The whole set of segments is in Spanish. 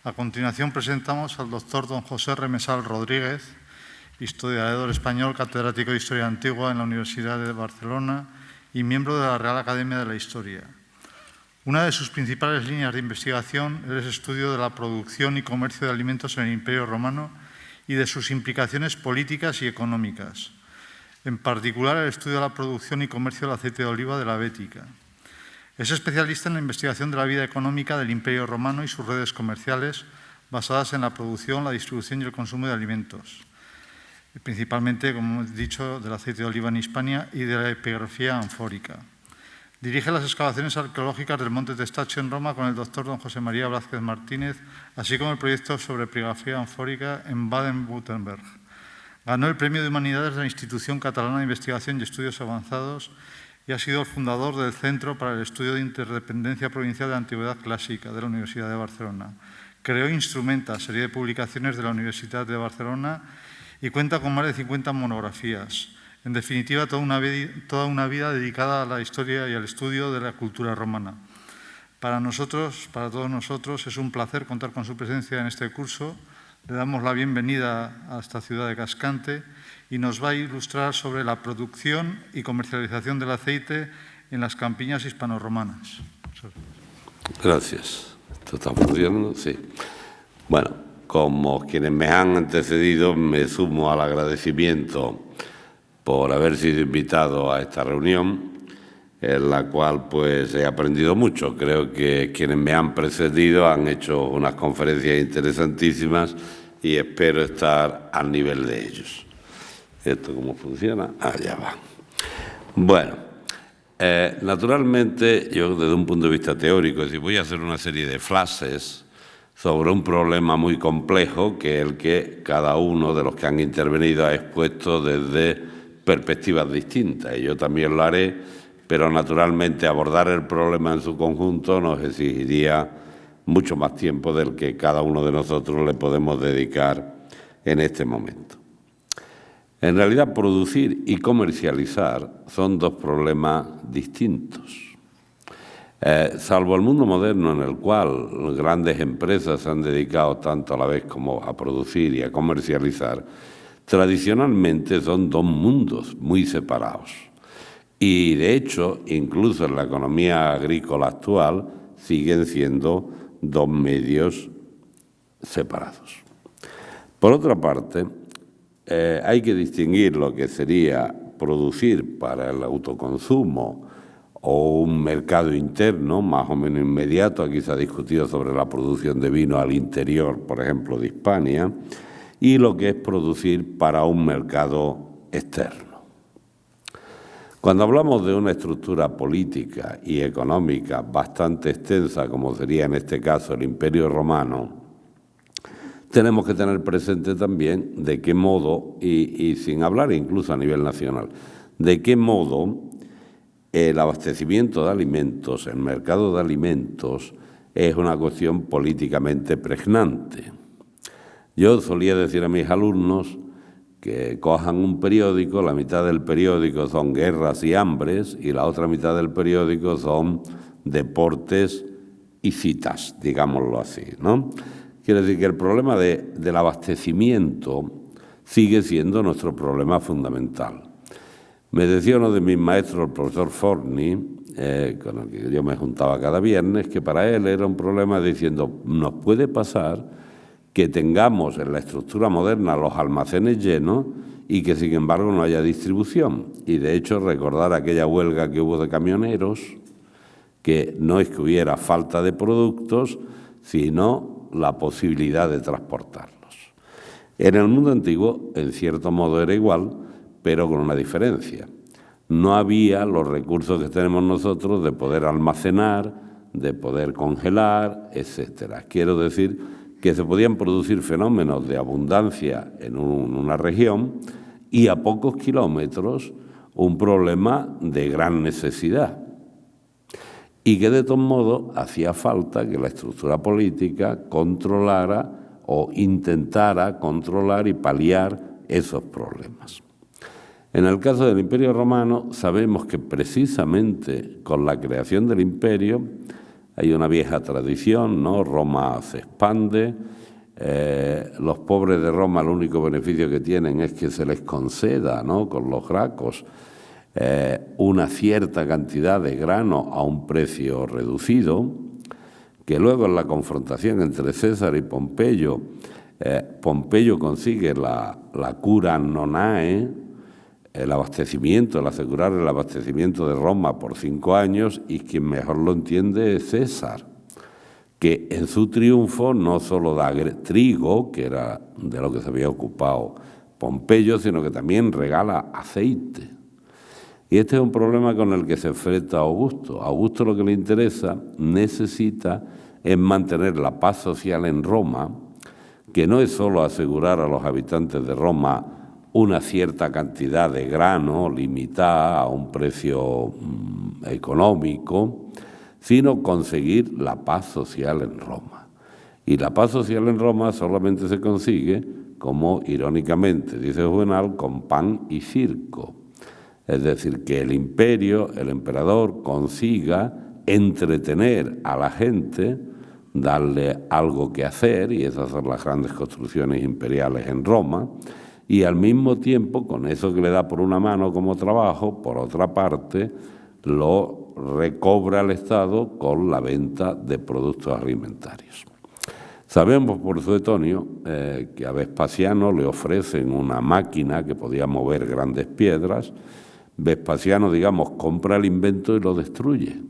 A continuación presentamos al doctor don José Remesal Rodríguez, historiador español, catedrático de Historia Antigua en la Universidad de Barcelona y miembro de la Real Academia de la Historia. Una de sus principales líneas de investigación es el estudio de la producción y comercio de alimentos en el Imperio Romano y de sus implicaciones políticas y económicas. En particular, el estudio de la producción y comercio del aceite de oliva de la Bética. Es especialista en la investigación de la vida económica del Imperio Romano y sus redes comerciales basadas en la producción, la distribución y el consumo de alimentos, principalmente, como he dicho, del aceite de oliva en Hispania y de la epigrafía anfórica. Dirige las excavaciones arqueológicas del Monte Testaccio en Roma con el doctor don José María Blázquez Martínez, así como el proyecto sobre epigrafía anfórica en Baden-Württemberg. Ganó el Premio de Humanidades de la Institución Catalana de Investigación y Estudios Avanzados y ha sido el fundador del Centro para el Estudio de Interdependencia Provincial de Antigüedad Clásica de la Universidad de Barcelona. Creó Instrumenta, serie de publicaciones de la Universidad de Barcelona, y cuenta con más de 50 monografías. En definitiva, toda una vida dedicada a la historia y al estudio de la cultura romana. Para nosotros, para todos nosotros, es un placer contar con su presencia en este curso. Le damos la bienvenida a esta ciudad de Cascante y nos va a ilustrar sobre la producción y comercialización del aceite en las campiñas hispano-romanas. Gracias. ¿Esto está funcionando? Sí. Bueno, como quienes me han antecedido, me sumo al agradecimiento por haber sido invitado a esta reunión, en la cual pues he aprendido mucho. Creo que quienes me han precedido han hecho unas conferencias interesantísimas y espero estar al nivel de ellos. ¿Esto cómo funciona? Allá va. Bueno, naturalmente, yo desde un punto de vista teórico, es decir, voy a hacer una serie de flashes sobre un problema muy complejo que es el que cada uno de los que han intervenido ha expuesto desde perspectivas distintas. Y yo también lo haré, pero naturalmente abordar el problema en su conjunto nos exigiría mucho más tiempo del que cada uno de nosotros le podemos dedicar en este momento. En realidad, producir y comercializar son dos problemas distintos. Salvo el mundo moderno en el cual grandes empresas se han dedicado tanto a la vez como a producir y a comercializar, tradicionalmente son dos mundos muy separados. Y de hecho, incluso en la economía agrícola actual, siguen siendo dos medios separados. Por otra parte, hay que distinguir lo que sería producir para el autoconsumo o un mercado interno más o menos inmediato. Aquí se ha discutido sobre la producción de vino al interior, por ejemplo, de Hispania, y lo que es producir para un mercado externo. Cuando hablamos de una estructura política y económica bastante extensa, como sería en este caso el Imperio Romano, tenemos que tener presente también de qué modo, y sin hablar incluso a nivel nacional, de qué modo el abastecimiento de alimentos, el mercado de alimentos, es una cuestión políticamente pregnante. Yo solía decir a mis alumnos que cojan un periódico, la mitad del periódico son guerras y hambres y la otra mitad del periódico son deportes y citas, digámoslo así, ¿no? Quiere decir que el problema del abastecimiento sigue siendo nuestro problema fundamental. Me decía uno de mis maestros, el profesor Forni, con el que yo me juntaba cada viernes, que para él era un problema diciendo, nos puede pasar que tengamos en la estructura moderna los almacenes llenos y que sin embargo no haya distribución. Y de hecho recordar aquella huelga que hubo de camioneros, que no es que hubiera falta de productos, sino la posibilidad de transportarlos. En el mundo antiguo, en cierto modo, era igual, pero con una diferencia. No había los recursos que tenemos nosotros de poder almacenar, de poder congelar, etcétera. Quiero decir que se podían producir fenómenos de abundancia en una región y a pocos kilómetros un problema de gran necesidad. Y que de todos modos hacía falta que la estructura política controlara o intentara controlar y paliar esos problemas. En el caso del Imperio Romano sabemos que precisamente con la creación del imperio hay una vieja tradición, ¿no? Roma se expande, los pobres de Roma el único beneficio que tienen es que se les conceda, ¿no? Con los gracos, una cierta cantidad de grano a un precio reducido, que luego en la confrontación entre César y Pompeyo, Pompeyo consigue la cura nonae, el abastecimiento, el asegurar el abastecimiento de Roma por 5 años, y quien mejor lo entiende es César, que en su triunfo no solo da trigo, que era de lo que se había ocupado Pompeyo, sino que también regala aceite. Y este es un problema con el que se enfrenta Augusto. Augusto lo que le interesa, necesita, es mantener la paz social en Roma, que no es solo asegurar a los habitantes de Roma una cierta cantidad de grano limitada a un precio económico, sino conseguir la paz social en Roma. Y la paz social en Roma solamente se consigue, como irónicamente dice Juvenal, con pan y circo. Es decir, que el imperio, el emperador, consiga entretener a la gente, darle algo que hacer, y esas son las grandes construcciones imperiales en Roma, y al mismo tiempo, con eso que le da por una mano como trabajo, por otra parte, lo recobra el Estado con la venta de productos alimentarios. Sabemos por Suetonio que a Vespasiano le ofrecen una máquina que podía mover grandes piedras. Vespasiano, digamos, compra el invento y lo destruye.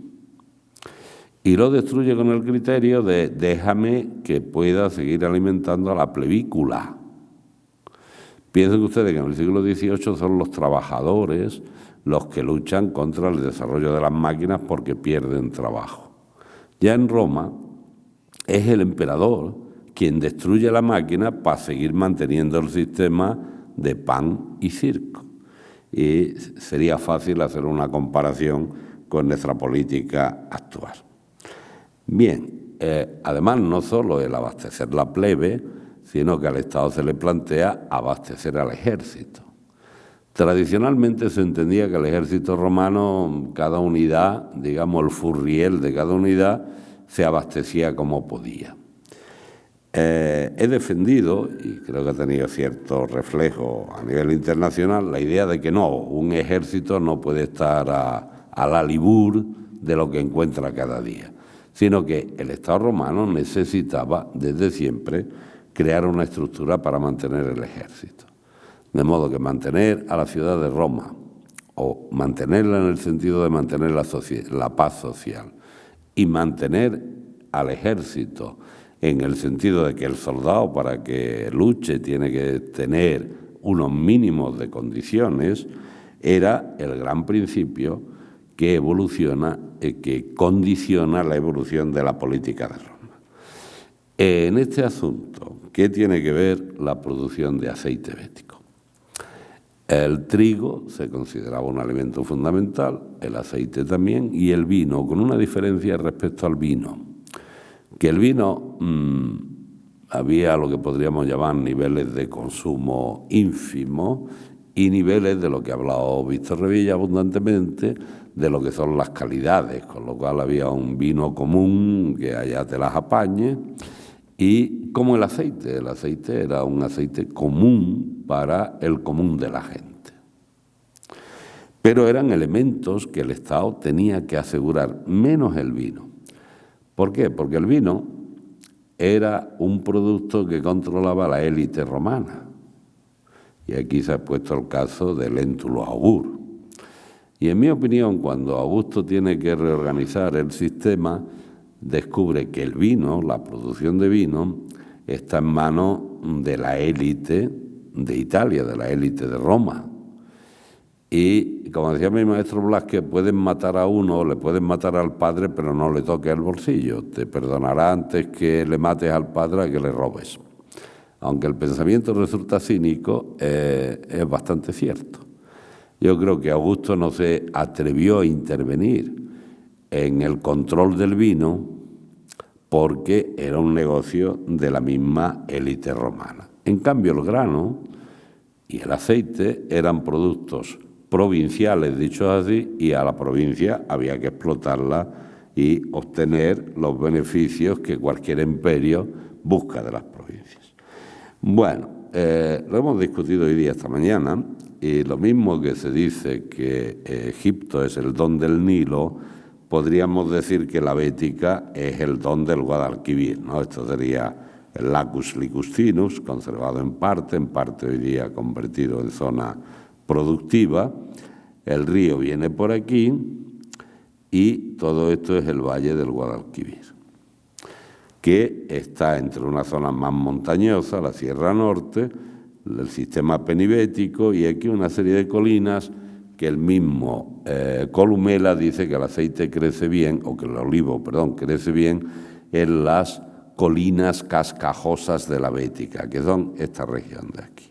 Y lo destruye con el criterio de déjame que pueda seguir alimentando a la plebícula. Piensen ustedes que en el siglo XVIII son los trabajadores los que luchan contra el desarrollo de las máquinas porque pierden trabajo. Ya en Roma es el emperador quien destruye la máquina para seguir manteniendo el sistema de pan y circo. Y sería fácil hacer una comparación con nuestra política actual. Bien, además no solo el abastecer la plebe, sino que al Estado se le plantea abastecer al ejército. Tradicionalmente se entendía que el ejército romano, cada unidad, digamos el furriel de cada unidad, se abastecía como podía. He defendido, y creo que ha tenido cierto reflejo a nivel internacional, la idea de que no, un ejército no puede estar a la libur de lo que encuentra cada día, sino que el Estado romano necesitaba desde siempre crear una estructura para mantener el ejército. De modo que mantener a la ciudad de Roma, o mantenerla en el sentido de mantener la paz social, y mantener al ejército en el sentido de que el soldado, para que luche, tiene que tener unos mínimos de condiciones, era el gran principio que evoluciona, que condiciona la evolución de la política de Roma. En este asunto, ¿qué tiene que ver la producción de aceite bético? El trigo se consideraba un alimento fundamental, el aceite también, y el vino, con una diferencia respecto al vino, que el vino había lo que podríamos llamar niveles de consumo ínfimos y niveles de lo que ha hablado Víctor Revilla abundantemente, de lo que son las calidades, con lo cual había un vino común que allá te las apañe, y como el aceite era un aceite común para el común de la gente. Pero eran elementos que el Estado tenía que asegurar, menos el vino. ¿Por qué? Porque el vino era un producto que controlaba la élite romana. Y aquí se ha puesto el caso de Lentulus Augur. Y en mi opinión, cuando Augusto tiene que reorganizar el sistema, descubre que el vino, la producción de vino, está en manos de la élite de Italia, de la élite de Roma. Y, como decía mi maestro Blasquez, pueden matar a uno, le pueden matar al padre, pero no le toques el bolsillo. Te perdonará antes que le mates al padre a que le robes. Aunque el pensamiento resulta cínico, es bastante cierto. Yo creo que Augusto no se atrevió a intervenir en el control del vino porque era un negocio de la misma élite romana. En cambio, el grano y el aceite eran productos provinciales, dichos así, y a la provincia había que explotarla y obtener los beneficios que cualquier imperio busca de las provincias. Bueno, lo hemos discutido hoy día, esta mañana, y lo mismo que se dice que Egipto es el don del Nilo, podríamos decir que la Bética es el don del Guadalquivir, ¿no? Esto sería el Lacus Ligustrinius, conservado en parte hoy día convertido en zona productiva. El río viene por aquí y todo esto es el valle del Guadalquivir, que está entre una zona más montañosa, la Sierra Norte, el sistema penibético, y aquí una serie de colinas que el mismo Columela dice que el aceite crece bien, o que el olivo, perdón, crece bien en las colinas cascajosas de la Bética, que son esta región de aquí.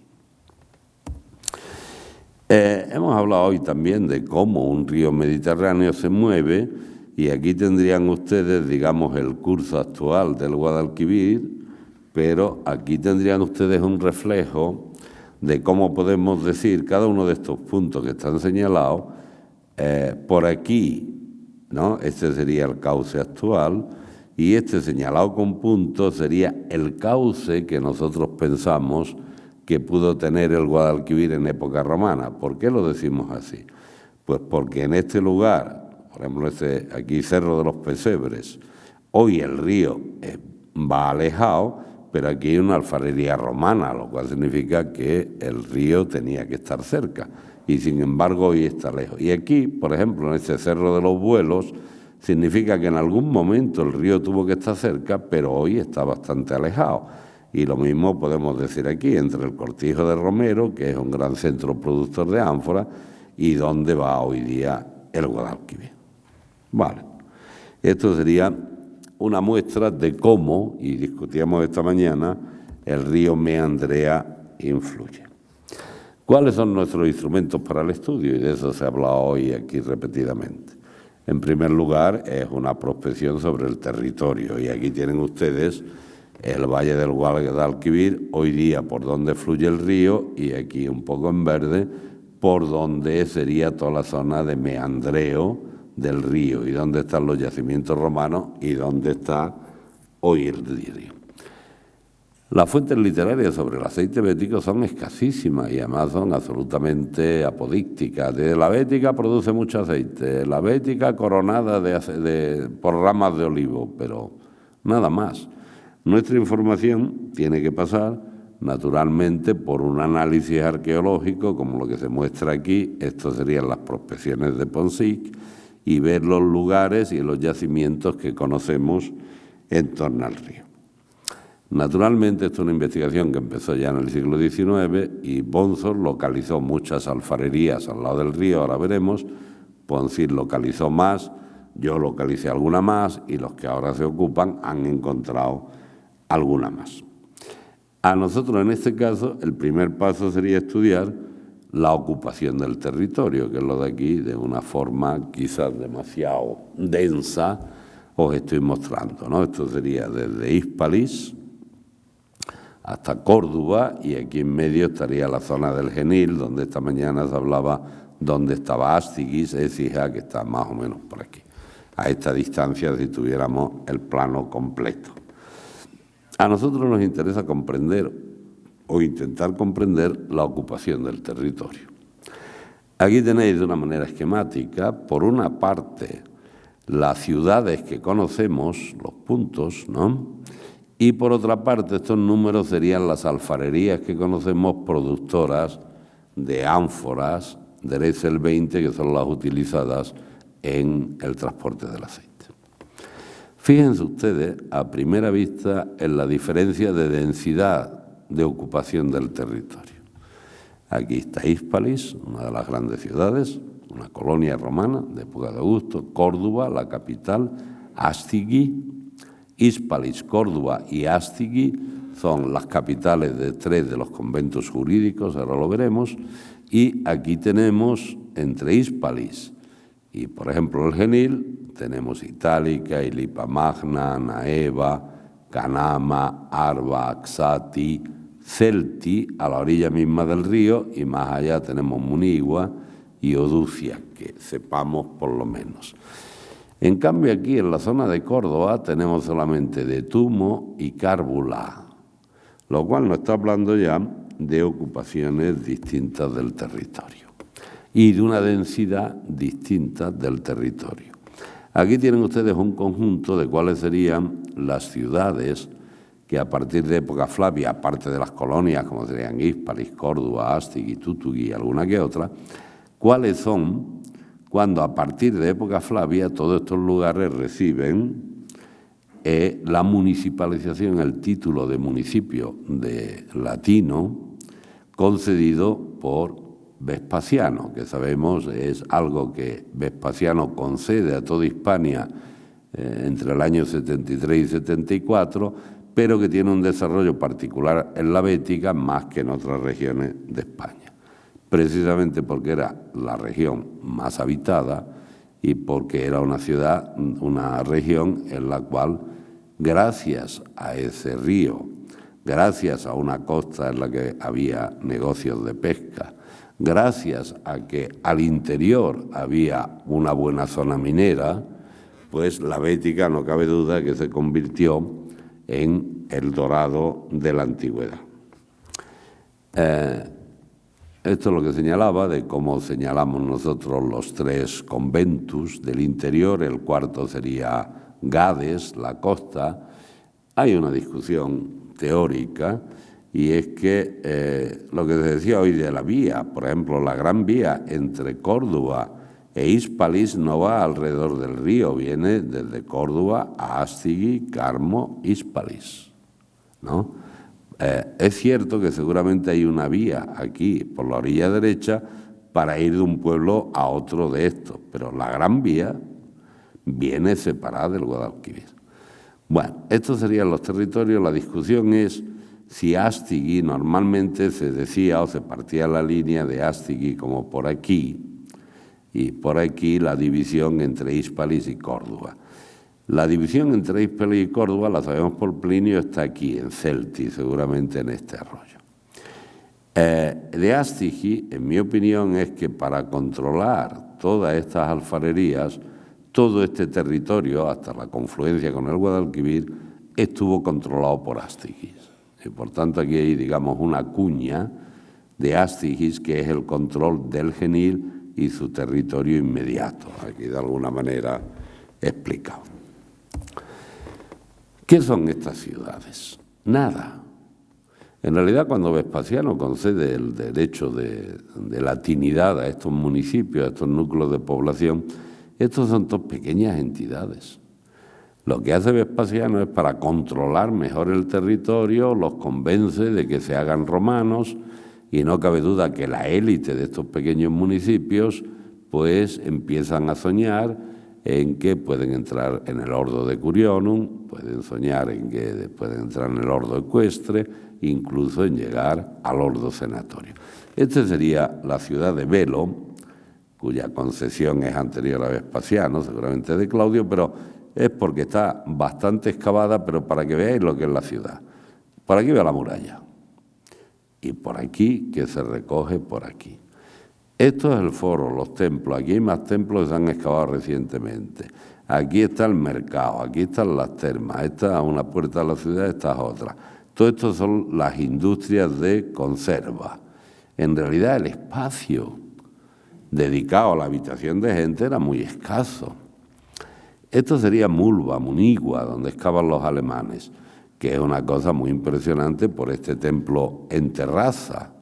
Hemos hablado hoy también de cómo un río mediterráneo se mueve, y aquí tendrían ustedes, digamos, el curso actual del Guadalquivir, pero aquí tendrían ustedes un reflejo de cómo podemos decir cada uno de estos puntos que están señalados. Por aquí, ¿no? Este sería el cauce actual, y este señalado con puntos sería el cauce que nosotros pensamos que pudo tener el Guadalquivir en época romana. ¿Por qué lo decimos así? Pues porque en este lugar, por ejemplo, aquí Cerro de los Pesebres, hoy el río va alejado, pero aquí hay una alfarería romana, lo cual significa que el río tenía que estar cerca, y sin embargo hoy está lejos. Y aquí, por ejemplo, en este Cerro de los Buelos, significa que en algún momento el río tuvo que estar cerca, pero hoy está bastante alejado. Y lo mismo podemos decir aquí, entre el Cortijo de Romero, que es un gran centro productor de ánforas, y donde va hoy día el Guadalquivir. Vale, esto sería una muestra de cómo, y discutíamos esta mañana, el río Meandrea influye. ¿Cuáles son nuestros instrumentos para el estudio? Y de eso se ha hablado hoy aquí repetidamente. En primer lugar, es una prospección sobre el territorio, y aquí tienen ustedes el valle del Guadalquivir, hoy día por donde fluye el río, y aquí un poco en verde, por donde sería toda la zona de meandreo del río, y dónde están los yacimientos romanos y dónde está hoy el río. Las fuentes literarias sobre el aceite bético son escasísimas y además son absolutamente apodícticas. De la Bética produce mucho aceite, la Bética coronada por ramas de olivo, pero nada más. Nuestra información tiene que pasar naturalmente por un análisis arqueológico, como lo que se muestra aquí. Esto serían las prospecciones de Ponsic, y ver los lugares y los yacimientos que conocemos en torno al río. Naturalmente, esto es una investigación que empezó ya en el siglo XIX, y Bonsor localizó muchas alfarerías al lado del río, ahora veremos. Ponsic localizó más, yo localicé alguna más, y los que ahora se ocupan han encontrado alguna más. A nosotros, en este caso, el primer paso sería estudiar la ocupación del territorio, que es lo de aquí, de una forma quizás demasiado densa, os estoy mostrando, ¿no? Esto sería desde Hispalis hasta Córdoba, y aquí en medio estaría la zona del Genil, donde esta mañana se hablaba dónde estaba Astigis, Écija, que está más o menos por aquí, a esta distancia si tuviéramos el plano completo. A nosotros nos interesa comprender o intentar comprender la ocupación del territorio. Aquí tenéis de una manera esquemática, por una parte, las ciudades que conocemos, los puntos, ¿no? Y por otra parte, estos números serían las alfarerías que conocemos productoras de ánforas del Edsel 20, que son las utilizadas en el transporte del aceite. Fíjense ustedes, a primera vista, en la diferencia de densidad de ocupación del territorio. Aquí está Hispalis, una de las grandes ciudades, una colonia romana de época de Augusto, Córdoba, la capital, Astigi. Hispalis, Córdoba y Astigi son las capitales de 3 de los conventos jurídicos, ahora lo veremos, y aquí tenemos entre Hispalis y, por ejemplo, el Genil, tenemos Itálica, Ilipa Magna, Naeva, Canama, Arba, Axati, Celti, a la orilla misma del río, y más allá tenemos Munigua y Oducia, que sepamos por lo menos. En cambio, aquí en la zona de Córdoba tenemos solamente de Tumo y Cárbula, lo cual nos está hablando ya de ocupaciones distintas del territorio y de una densidad distinta del territorio. Aquí tienen ustedes un conjunto de cuáles serían las ciudades que a partir de época Flavia, aparte de las colonias como serían Hispalis, Córdoba, Astigui, Tutugui y alguna que otra, cuáles son cuando a partir de época Flavia todos estos lugares reciben la municipalización, el título de municipio de latino concedido por Vespasiano, que sabemos es algo que Vespasiano concede a toda Hispania entre el año 73 y 74, pero que tiene un desarrollo particular en la Bética más que en otras regiones de España, precisamente porque era la región más habitada y porque era una ciudad, una región en la cual, gracias a ese río, gracias a una costa en la que había negocios de pesca, gracias a que al interior había una buena zona minera, pues la Bética no cabe duda que se convirtió en el Dorado de la antigüedad. Esto es lo que señalaba de cómo señalamos nosotros los tres conventus del interior, el cuarto sería Gades, la costa. Hay una discusión teórica y es que lo que se decía hoy de la vía, por ejemplo, la gran vía entre Córdoba e Hispalis no va alrededor del río, viene desde Córdoba a Astigui, Carmo, Hispalis, ¿no? Es cierto que seguramente hay una vía aquí por la orilla derecha para ir de un pueblo a otro de estos, pero la gran vía viene separada del Guadalquivir. Bueno, estos serían los territorios. La discusión es si Astigui, normalmente se decía o se partía la línea de Astigui como por aquí, y por aquí la división entre Hispalis y Córdoba. La división entre Hispalis y Córdoba, la sabemos por Plinio, está aquí, en Celti, seguramente en este arroyo. De Astigui, en mi opinión, es que para controlar todas estas alfarerías, todo este territorio, hasta la confluencia con el Guadalquivir, estuvo controlado por Astigis. Y por tanto, aquí hay, digamos, una cuña de Astigis, que es el control del Genil y su territorio inmediato, aquí de alguna manera explicado. ¿Qué son estas ciudades? Nada. En realidad, cuando Vespasiano concede el derecho de latinidad a estos municipios, a estos núcleos de población, estos son dos pequeñas entidades. Lo que hace Vespasiano es para controlar mejor el territorio, los convence de que se hagan romanos, y no cabe duda que la élite de estos pequeños municipios pues empiezan a soñar en que pueden entrar en el ordo decurionum, pueden soñar en que pueden entrar en el ordo ecuestre, incluso en llegar al ordo senatorio. Esta sería la ciudad de Velo, cuya concesión es anterior a Vespasiano, seguramente de Claudio, pero es porque está bastante excavada, pero para que veáis lo que es la ciudad. Por aquí va la muralla. Y por aquí, que se recoge por aquí. Esto es el foro, los templos. Aquí hay más templos que se han excavado recientemente. Aquí está el mercado, aquí están las termas. Esta es una puerta de la ciudad, esta es otra. Todo esto son las industrias de conserva. En realidad, el espacio dedicado a la habitación de gente era muy escaso. Esto sería Mulva, Munigua, donde excavan los alemanes, que es una cosa muy impresionante por este templo en terraza.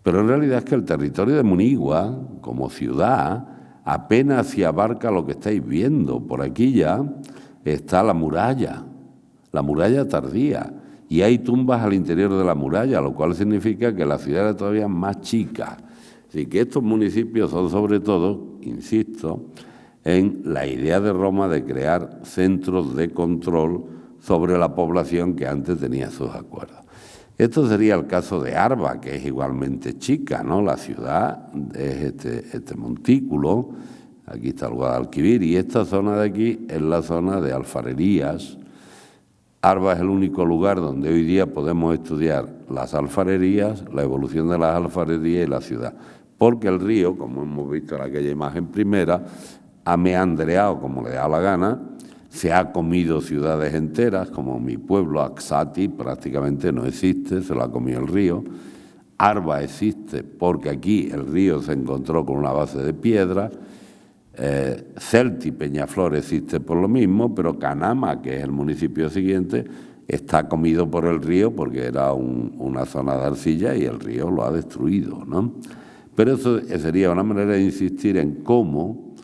Pero en realidad es que el territorio de Munigua, como ciudad, apenas si abarca lo que estáis viendo. Por aquí ya está la muralla tardía, y hay tumbas al interior de la muralla, lo cual significa que la ciudad era todavía más chica. Así que estos municipios son sobre todo, insisto, en la idea de Roma de crear centros de control sobre la población que antes tenía sus acuerdos. Esto sería el caso de Arba, que es igualmente chica, ¿no? La ciudad es este montículo, aquí está el Guadalquivir, y esta zona de aquí es la zona de alfarerías. Arba es el único lugar donde hoy día podemos estudiar las alfarerías, la evolución de las alfarerías y la ciudad, porque el río, como hemos visto en aquella imagen primera, ha meandreado como le da la gana, se ha comido ciudades enteras, como mi pueblo, Axati, prácticamente no existe, se lo ha comido el río. Arba existe porque aquí el río se encontró con una base de piedra. Celti, Peñaflor existe por lo mismo, pero Canama, que es el municipio siguiente, está comido por el río porque era una zona de arcilla y el río lo ha destruido, ¿no? Pero eso sería una manera de insistir en cómo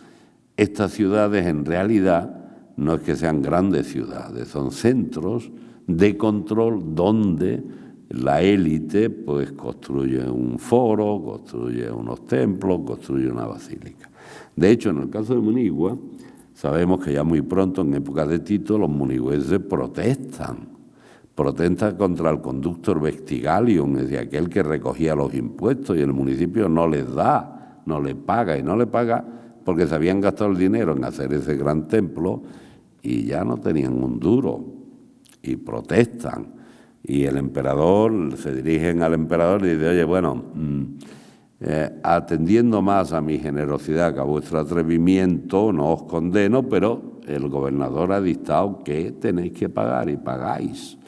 estas ciudades en realidad no es que sean grandes ciudades, son centros de control donde la élite pues construye un foro, construye unos templos, construye una basílica. De hecho, en el caso de Munigua, sabemos que ya muy pronto, en época de Tito, los munigüenses protestan contra el conductor vestigalium, es decir, aquel que recogía los impuestos y el municipio no les da, no le paga y no le paga porque se habían gastado el dinero en hacer ese gran templo y ya no tenían un duro y protestan. Y el emperador, se dirigen al emperador y dicen, oye, bueno, atendiendo más a mi generosidad que a vuestro atrevimiento, no os condeno, pero el gobernador ha dictado que tenéis que pagar y pagáis.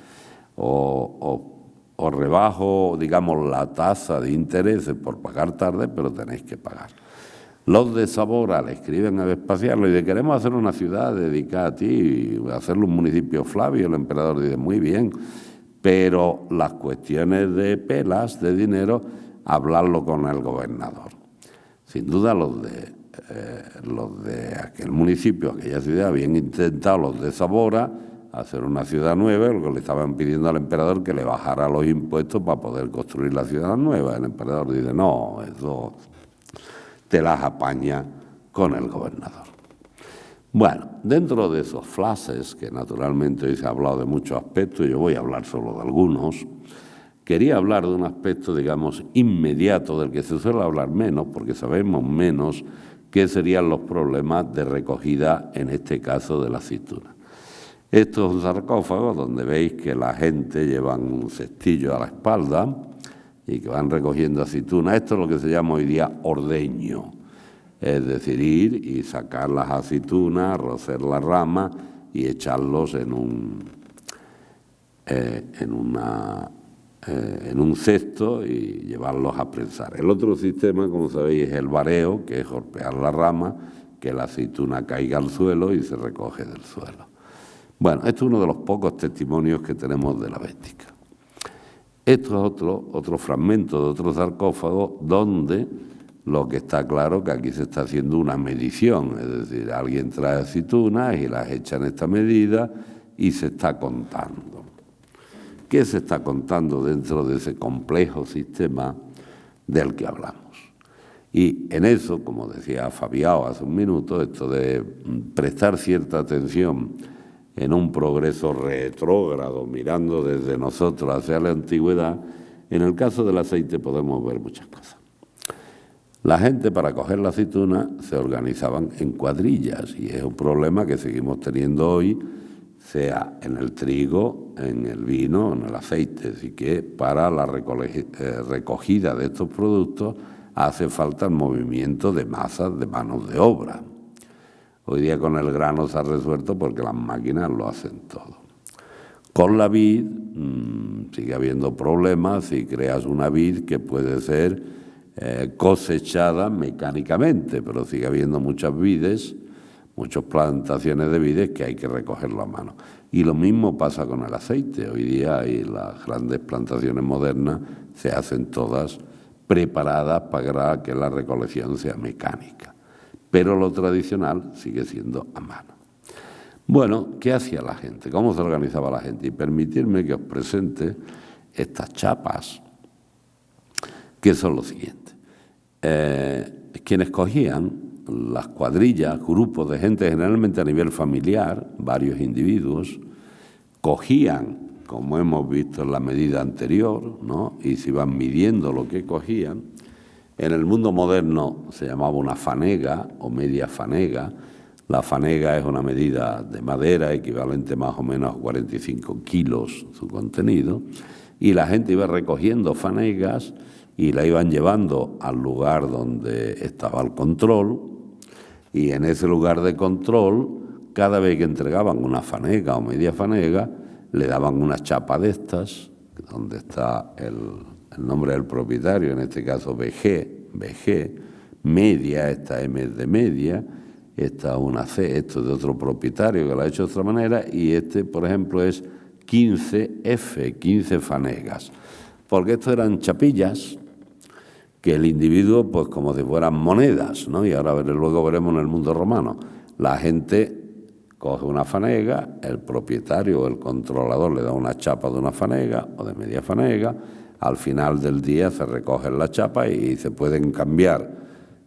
O rebajo, digamos, la tasa de intereses por pagar tarde, pero tenéis que pagar. Los de Sabora le escriben a Vespasiano y dicen, queremos hacer una ciudad dedicada a ti, hacerlo un municipio Flavio. El emperador dice, muy bien, pero las cuestiones de pelas, de dinero, hablarlo con el gobernador. Sin duda los de aquel municipio, aquella ciudad, habían intentado los de Sabora hacer una ciudad nueva, lo que le estaban pidiendo al emperador que le bajara los impuestos para poder construir la ciudad nueva. El emperador dice, no, eso te las apaña con el gobernador. Bueno, dentro de esos flashes, que naturalmente hoy se ha hablado de muchos aspectos, yo voy a hablar solo de algunos, quería hablar de un aspecto, digamos, inmediato, del que se suele hablar menos, porque sabemos menos qué serían los problemas de recogida, en este caso, de la aceituna. Esto es un sarcófago donde veis que la gente lleva un cestillo a la espalda y que van recogiendo aceitunas. Esto es lo que se llama hoy día ordeño, es decir, ir y sacar las aceitunas, rocer la rama y echarlos en un cesto y llevarlos a prensar. El otro sistema, como sabéis, es el vareo, que es golpear la rama, que la aceituna caiga al suelo y se recoge del suelo. Bueno, esto es uno de los pocos testimonios que tenemos de la Bética. Esto es otro fragmento de otro sarcófago donde lo que está claro que aquí se está haciendo una medición, es decir, alguien trae aceitunas y las echa en esta medida y se está contando. ¿Qué se está contando dentro de ese complejo sistema del que hablamos? Y en eso, como decía Fabiao hace un minuto, esto de prestar cierta atención en un progreso retrógrado, mirando desde nosotros hacia la antigüedad, en el caso del aceite podemos ver muchas cosas. La gente, para coger la aceituna, se organizaban en cuadrillas, y es un problema que seguimos teniendo hoy, sea en el trigo, en el vino, en el aceite. Así que para la recogida de estos productos hace falta el movimiento de masas de manos de obra. Hoy día con el grano se ha resuelto porque las máquinas lo hacen todo. Con la vid sigue habiendo problemas si creas una vid que puede ser cosechada mecánicamente, pero sigue habiendo muchas vides, muchas plantaciones de vides que hay que recogerlo a mano. Y lo mismo pasa con el aceite. Hoy día las grandes plantaciones modernas se hacen todas preparadas para que la recolección sea mecánica. Pero lo tradicional sigue siendo a mano. Bueno, ¿qué hacía la gente? ¿Cómo se organizaba la gente? Y permitirme que os presente estas chapas, que son lo siguiente. Quienes cogían las cuadrillas, grupos de gente, generalmente a nivel familiar, varios individuos, cogían, como hemos visto en la medida anterior, ¿no? Y se iban midiendo lo que cogían. En el mundo moderno se llamaba una fanega o media fanega. La fanega es una medida de madera equivalente más o menos a 45 kilos su contenido, y la gente iba recogiendo fanegas y la iban llevando al lugar donde estaba el control, Y en ese lugar de control, cada vez que entregaban una fanega o media fanega, le daban una chapa de estas, donde está el nombre del propietario, en este caso BG, media, esta M es de media, esta una C, esto es de otro propietario que lo ha hecho de otra manera, y este, por ejemplo, es 15F, 15 fanegas, porque esto eran chapillas que el individuo, pues como si fueran monedas, ¿no? Y ahora luego veremos en el mundo romano, la gente coge una fanega, el propietario o el controlador le da una chapa de una fanega o de media fanega, al final del día se recogen la chapa y se pueden cambiar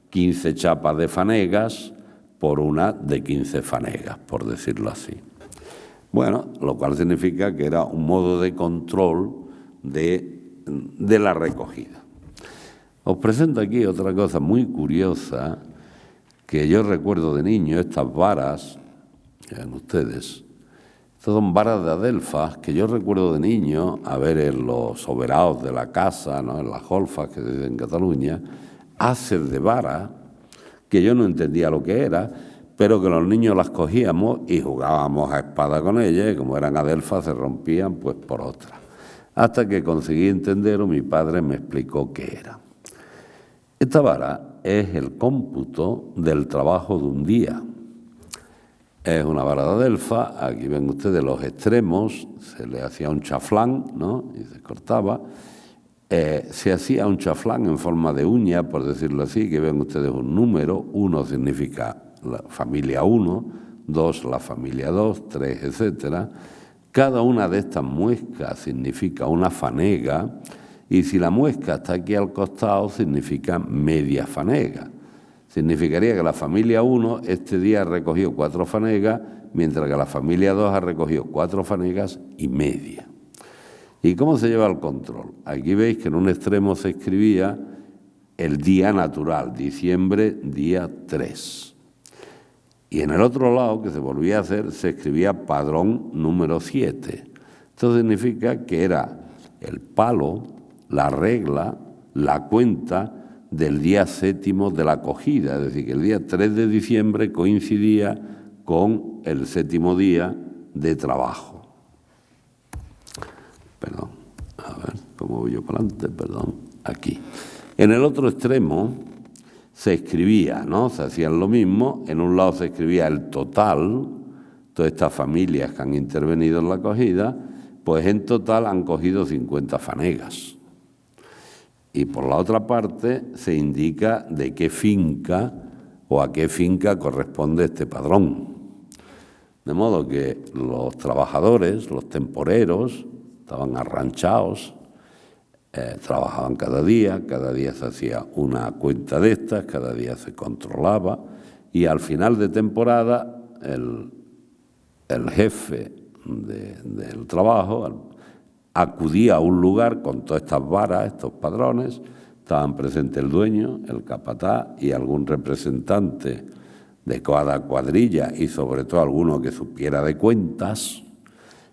15 chapas de fanegas por una de 15 fanegas, por decirlo así. Bueno, lo cual significa que era un modo de control de la recogida. Os presento aquí otra cosa muy curiosa que yo recuerdo de niño, estas varas, vean ustedes, estas son varas de adelfas que yo recuerdo de niño a ver en los soberaos de la casa, ¿no? En las golfas que se dicen en Cataluña, haces de vara que yo no entendía lo que era, pero que los niños las cogíamos y jugábamos a espada con ellas, y como eran adelfas se rompían pues por otra. Hasta que conseguí entender o mi padre me explicó qué era. Esta vara es el cómputo del trabajo de un día. Es una vara de adelfa, aquí ven ustedes los extremos, se le hacía un chaflán, ¿no? Y se cortaba. Se hacía un chaflán en forma de uña, por decirlo así, que ven ustedes un número, 1 significa la familia 1, 2 la familia 2, 3, etcétera. Cada una de estas muescas significa una fanega, y si la muesca está aquí al costado, significa media fanega. Significaría que la familia 1 este día ha recogido 4 fanegas, mientras que la familia 2 ha recogido 4 fanegas y media. ¿Y cómo se lleva el control? Aquí veis que en un extremo se escribía el día natural, diciembre, día 3. Y en el otro lado, que se volvía a hacer, se escribía padrón número 7. Esto significa que era el palo, la regla, la cuenta del día 7º de la cogida, es decir, que el día 3 de diciembre coincidía con el 7º día de trabajo. Perdón, a ver, ¿cómo voy yo para adelante? Perdón, aquí. En el otro extremo se escribía, ¿no? Se hacían lo mismo, en un lado se escribía el total, todas estas familias que han intervenido en la cogida, pues en total han cogido 50 fanegas. Y por la otra parte se indica de qué finca o a qué finca corresponde este padrón. De modo que los trabajadores, los temporeros, estaban arranchados, trabajaban cada día se hacía una cuenta de estas, cada día se controlaba, y al final de temporada el jefe del trabajo acudía a un lugar con todas estas varas, estos padrones, estaban presentes el dueño, el capataz y algún representante de cada cuadrilla y sobre todo alguno que supiera de cuentas,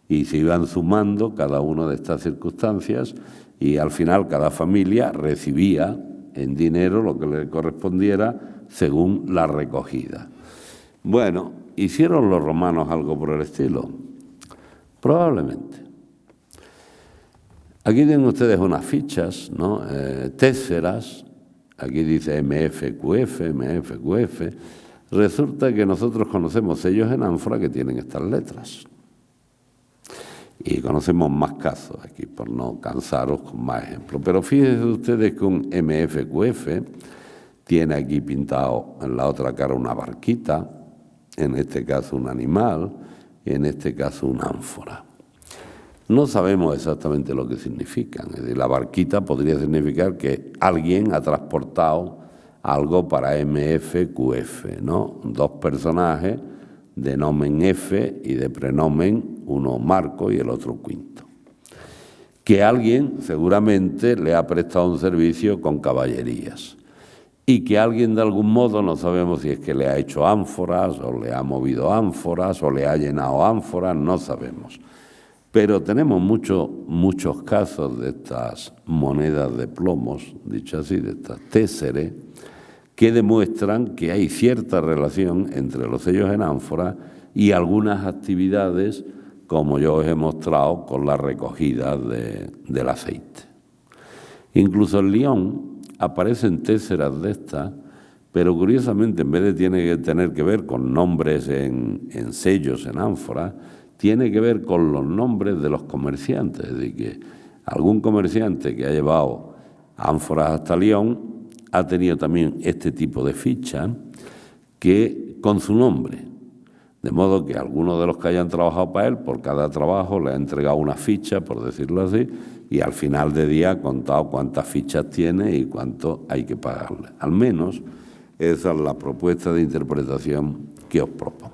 y se iban sumando cada una de estas circunstancias y al final cada familia recibía en dinero lo que le correspondiera según la recogida. Bueno, ¿hicieron los romanos algo por el estilo? Probablemente. Aquí tienen ustedes unas fichas, ¿no? Téseras, aquí dice MFQF, MFQF. Resulta que nosotros conocemos sellos en ánfora que tienen estas letras. Y conocemos más casos aquí, por no cansaros con más ejemplos. Pero fíjense ustedes que un MFQF tiene aquí pintado en la otra cara una barquita, en este caso un animal, y en este caso una ánfora. No sabemos exactamente lo que significan. Es decir, la barquita podría significar que alguien ha transportado algo para MFQF, ¿no? 2 personajes de nomen F y de prenomen, uno Marco y el otro Quinto. Que alguien seguramente le ha prestado un servicio con caballerías y que alguien de algún modo, no sabemos si es que le ha hecho ánforas o le ha movido ánforas o le ha llenado ánforas, no sabemos. Pero tenemos muchos casos de estas monedas de plomos, dicho así, de estas téseres, que demuestran que hay cierta relación entre los sellos en ánfora y algunas actividades, como yo os he mostrado con la recogida del aceite. Incluso en Lyon aparecen téseras de estas, pero curiosamente en vez de tener que ver con nombres en sellos en ánfora, tiene que ver con los nombres de los comerciantes. Es decir, que algún comerciante que ha llevado ánforas hasta Lyon ha tenido también este tipo de ficha que con su nombre. De modo que algunos de los que hayan trabajado para él, por cada trabajo le ha entregado una ficha, por decirlo así, y al final de día ha contado cuántas fichas tiene y cuánto hay que pagarle. Al menos esa es la propuesta de interpretación que os propongo.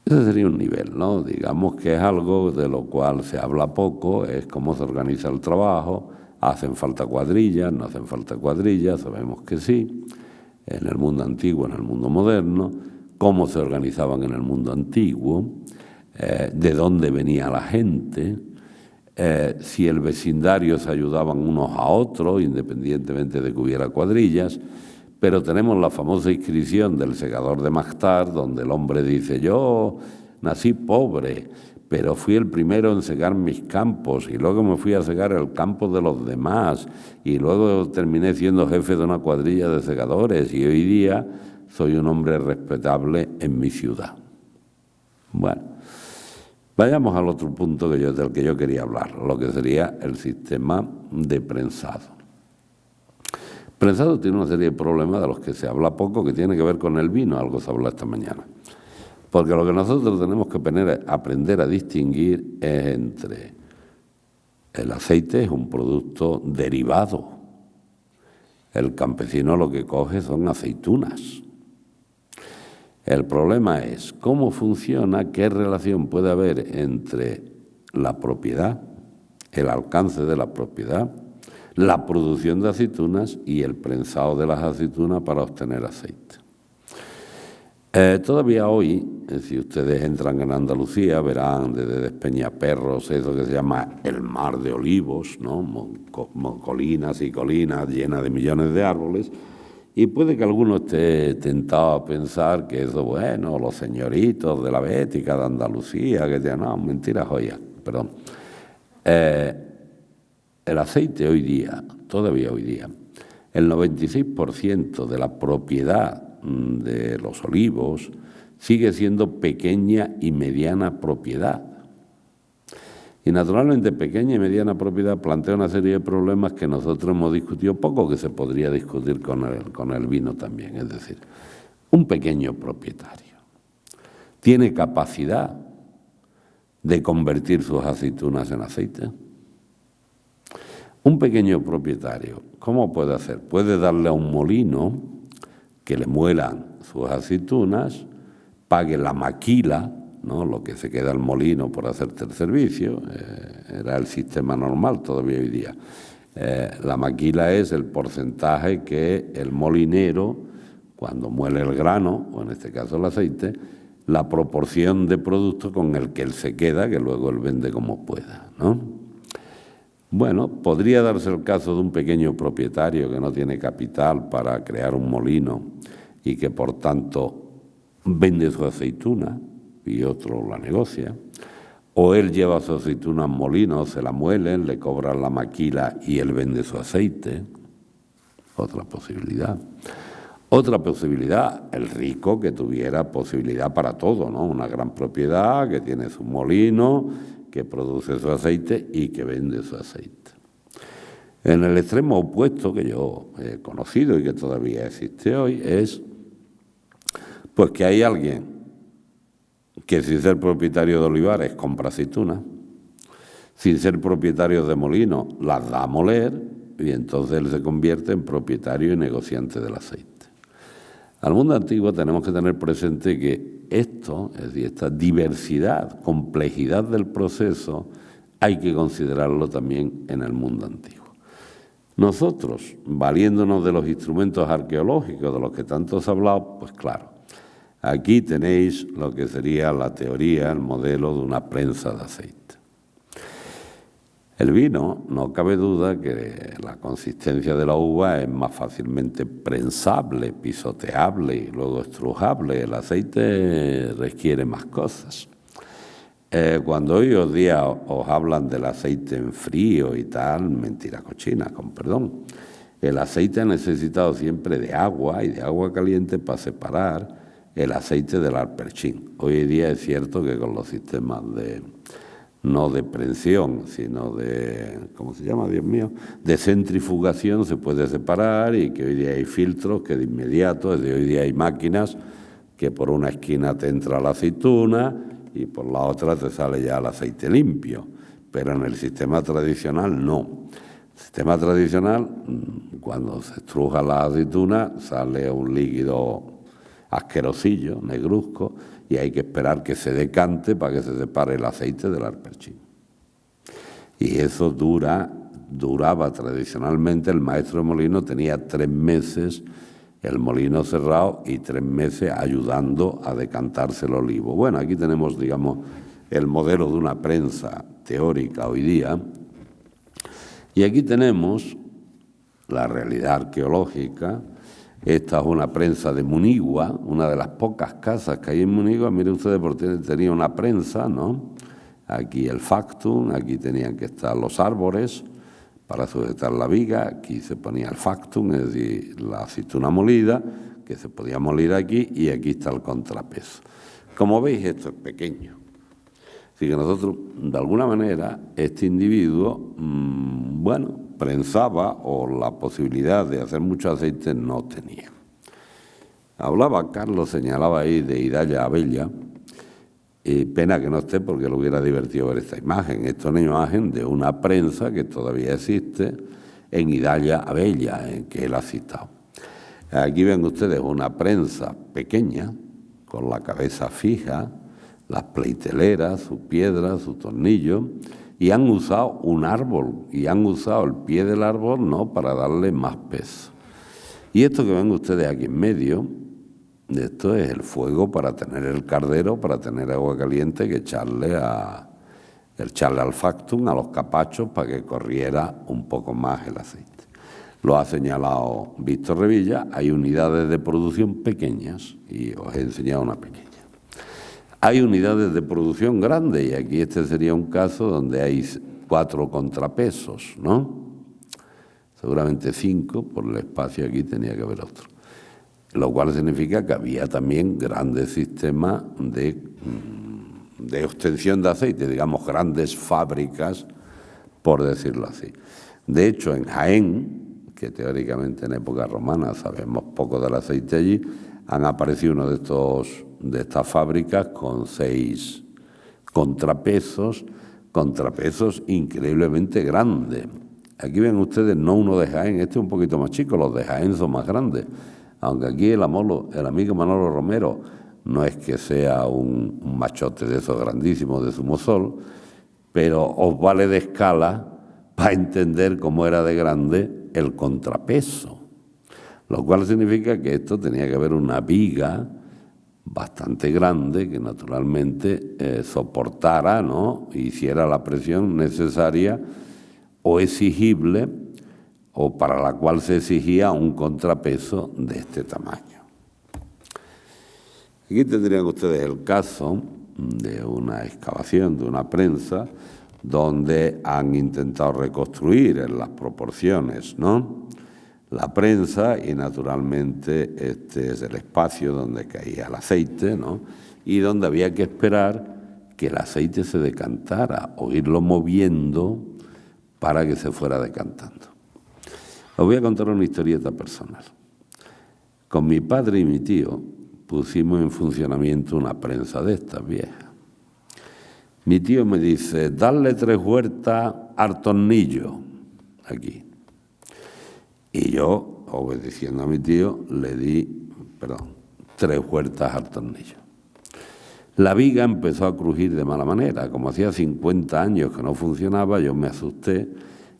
Ese sería un nivel, ¿no? Digamos que es algo de lo cual se habla poco, es cómo se organiza el trabajo. ¿Hacen falta cuadrillas? ¿No hacen falta cuadrillas? Sabemos que sí, en el mundo antiguo, en el mundo moderno. ¿Cómo se organizaban en el mundo antiguo? ¿De dónde venía la gente? Si el vecindario se ayudaban unos a otros, independientemente de que hubiera cuadrillas. Pero tenemos la famosa inscripción del segador de Mactar, donde el hombre dice: yo nací pobre, pero fui el primero en segar mis campos y luego me fui a segar el campo de los demás y luego terminé siendo jefe de una cuadrilla de segadores y hoy día soy un hombre respetable en mi ciudad. Bueno, vayamos al otro punto del que yo quería hablar, lo que sería el sistema de prensado. Prensado tiene una serie de problemas de los que se habla poco, que tiene que ver con el vino, algo se habló esta mañana. Porque lo que nosotros tenemos que aprender a distinguir es entre el aceite, es un producto derivado. El campesino lo que coge son aceitunas. El problema es cómo funciona, qué relación puede haber entre la propiedad, el alcance de la propiedad, la producción de aceitunas y el prensado de las aceitunas para obtener aceite. Todavía hoy, si ustedes entran en Andalucía, verán desde Despeñaperros eso que se llama el Mar de Olivos, ¿no? Colinas y colinas llenas de millones de árboles, y puede que alguno esté tentado a pensar que eso, bueno, los señoritos de la Bética de Andalucía, que tienen, no, mentira, joya, perdón. El aceite hoy día, todavía hoy día, el 96% de la propiedad de los olivos sigue siendo pequeña y mediana propiedad. Y naturalmente pequeña y mediana propiedad plantea una serie de problemas que nosotros hemos discutido poco, que se podría discutir con el vino también. Es decir, un pequeño propietario tiene capacidad de convertir sus aceitunas en aceite. Un pequeño propietario, ¿cómo puede hacer? Puede darle a un molino que le muelan sus aceitunas, pague la maquila, ¿no? Lo que se queda al molino por hacerte el servicio, era el sistema normal todavía hoy día. La maquila es el porcentaje que el molinero, cuando muele el grano, o en este caso el aceite, la proporción de producto con el que él se queda, que luego él vende como pueda, ¿no? Bueno, podría darse el caso de un pequeño propietario que no tiene capital para crear un molino y que por tanto vende su aceituna y otro la negocia, o él lleva su aceituna al molino, se la muelen, le cobran la maquila y él vende su aceite. Otra posibilidad. Otra posibilidad, el rico que tuviera posibilidad para todo, ¿no? Una gran propiedad que tiene su molino, que produce su aceite y que vende su aceite. En el extremo opuesto que yo he conocido y que todavía existe hoy es pues que hay alguien que sin ser propietario de olivares compra aceitunas, sin ser propietario de molino las da a moler y entonces él se convierte en propietario y negociante del aceite. Al mundo antiguo tenemos que tener presente que esto, es decir, esta diversidad, complejidad del proceso, hay que considerarlo también en el mundo antiguo. Nosotros, valiéndonos de los instrumentos arqueológicos de los que tanto se ha hablado, pues claro, aquí tenéis lo que sería la teoría, el modelo de una prensa de aceite. El vino, no cabe duda que la consistencia de la uva es más fácilmente prensable, pisoteable y luego estrujable. El aceite requiere más cosas. Cuando hoy en día os hablan del aceite en frío y tal, mentira cochina, con perdón. El aceite ha necesitado siempre de agua y de agua caliente para separar el aceite del alperchín. Hoy en día es cierto que con los sistemas no de prensión, sino de, ¿cómo se llama, Dios mío?, de centrifugación se puede separar, y que hoy día hay filtros que de inmediato, desde hoy día hay máquinas que por una esquina te entra la aceituna y por la otra te sale ya el aceite limpio, pero en el sistema tradicional no. El sistema tradicional, cuando se estruja la aceituna, sale un líquido asquerosillo, negruzco, y hay que esperar que se decante para que se separe el aceite del alperchín. Y eso duraba tradicionalmente, el maestro de molino tenía 3 meses el molino cerrado y 3 meses ayudando a decantarse el olivo. Bueno, aquí tenemos, digamos, el modelo de una prensa teórica hoy día, y aquí tenemos la realidad arqueológica. Esta es una prensa de Munigua, una de las pocas casas que hay en Munigua. Miren ustedes, porque tenía una prensa, ¿no? Aquí el factum, aquí tenían que estar los árboles para sujetar la viga, aquí se ponía el factum, es decir, la aceituna molida, que se podía moler aquí, y aquí está el contrapeso. Como veis, esto es pequeño. Así que nosotros, de alguna manera, este individuo, bueno, prensaba, o la posibilidad de hacer mucho aceite no tenía. Hablaba, Carlos señalaba ahí de Idalia Abella, y pena que no esté porque le hubiera divertido ver esta imagen. Esto es una imagen de una prensa que todavía existe en Idalia Abella, en que él ha citado. Aquí ven ustedes una prensa pequeña, con la cabeza fija, las pleiteleras, su piedra, su tornillo, y han usado un árbol, y han usado el pie del árbol, ¿no?, para darle más peso. Y esto que ven ustedes aquí en medio, esto es el fuego para tener el cardero, para tener agua caliente, que echarle al factum, a los capachos, para que corriera un poco más el aceite. Lo ha señalado Víctor Revilla. Hay unidades de producción pequeñas, y os he enseñado una pequeña. Hay unidades de producción grandes, y aquí este sería un caso donde hay 4 contrapesos, ¿no? Seguramente 5, por el espacio aquí tenía que haber otro. Lo cual significa que había también grandes sistemas de obtención de aceite, digamos, grandes fábricas, por decirlo así. De hecho, en Jaén, que teóricamente en época romana sabemos poco del aceite allí, han aparecido uno de estas fábricas con 6 contrapesos increíblemente grandes. Aquí ven ustedes, no uno de Jaén, este es un poquito más chico, los de Jaén son más grandes. Aunque aquí el amigo Manolo Romero no es que sea un machote de esos grandísimos de Zumosol, pero os vale de escala para entender cómo era de grande el contrapeso. Lo cual significa que esto tenía que haber una viga bastante grande que naturalmente soportara, ¿no?, hiciera la presión necesaria o exigible, o para la cual se exigía un contrapeso de este tamaño. Aquí tendrían ustedes el caso de una excavación, de una prensa, donde han intentado reconstruir en las proporciones, ¿no?, la prensa, y naturalmente este es el espacio donde caía el aceite, ¿no?, y donde había que esperar que el aceite se decantara o irlo moviendo para que se fuera decantando. Os voy a contar una historieta personal. Con mi padre y mi tío pusimos en funcionamiento una prensa de estas viejas. Mi tío me dice, darle 3 vueltas al tornillo, aquí. Y yo, obedeciendo a mi tío, le di, 3 vueltas al tornillo. La viga empezó a crujir de mala manera. Como hacía 50 años que no funcionaba, yo me asusté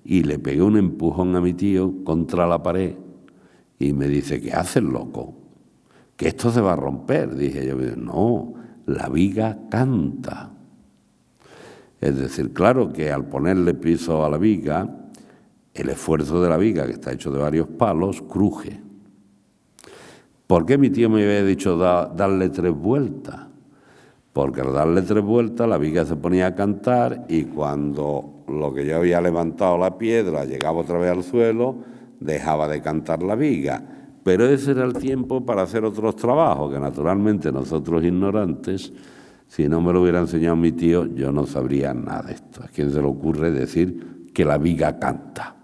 y le pegué un empujón a mi tío contra la pared y me dice, ¿qué haces, loco? Que esto se va a romper. Dije yo, no, la viga canta. Es decir, claro que al ponerle piso a la viga, el esfuerzo de la viga, que está hecho de varios palos, cruje. ¿Por qué mi tío me había dicho darle 3 vueltas? Porque al darle 3 vueltas la viga se ponía a cantar y cuando lo que yo había levantado la piedra llegaba otra vez al suelo, dejaba de cantar la viga. Pero ese era el tiempo para hacer otros trabajos, que naturalmente nosotros ignorantes, si no me lo hubiera enseñado mi tío, yo no sabría nada de esto. ¿A quién se le ocurre decir que la viga canta?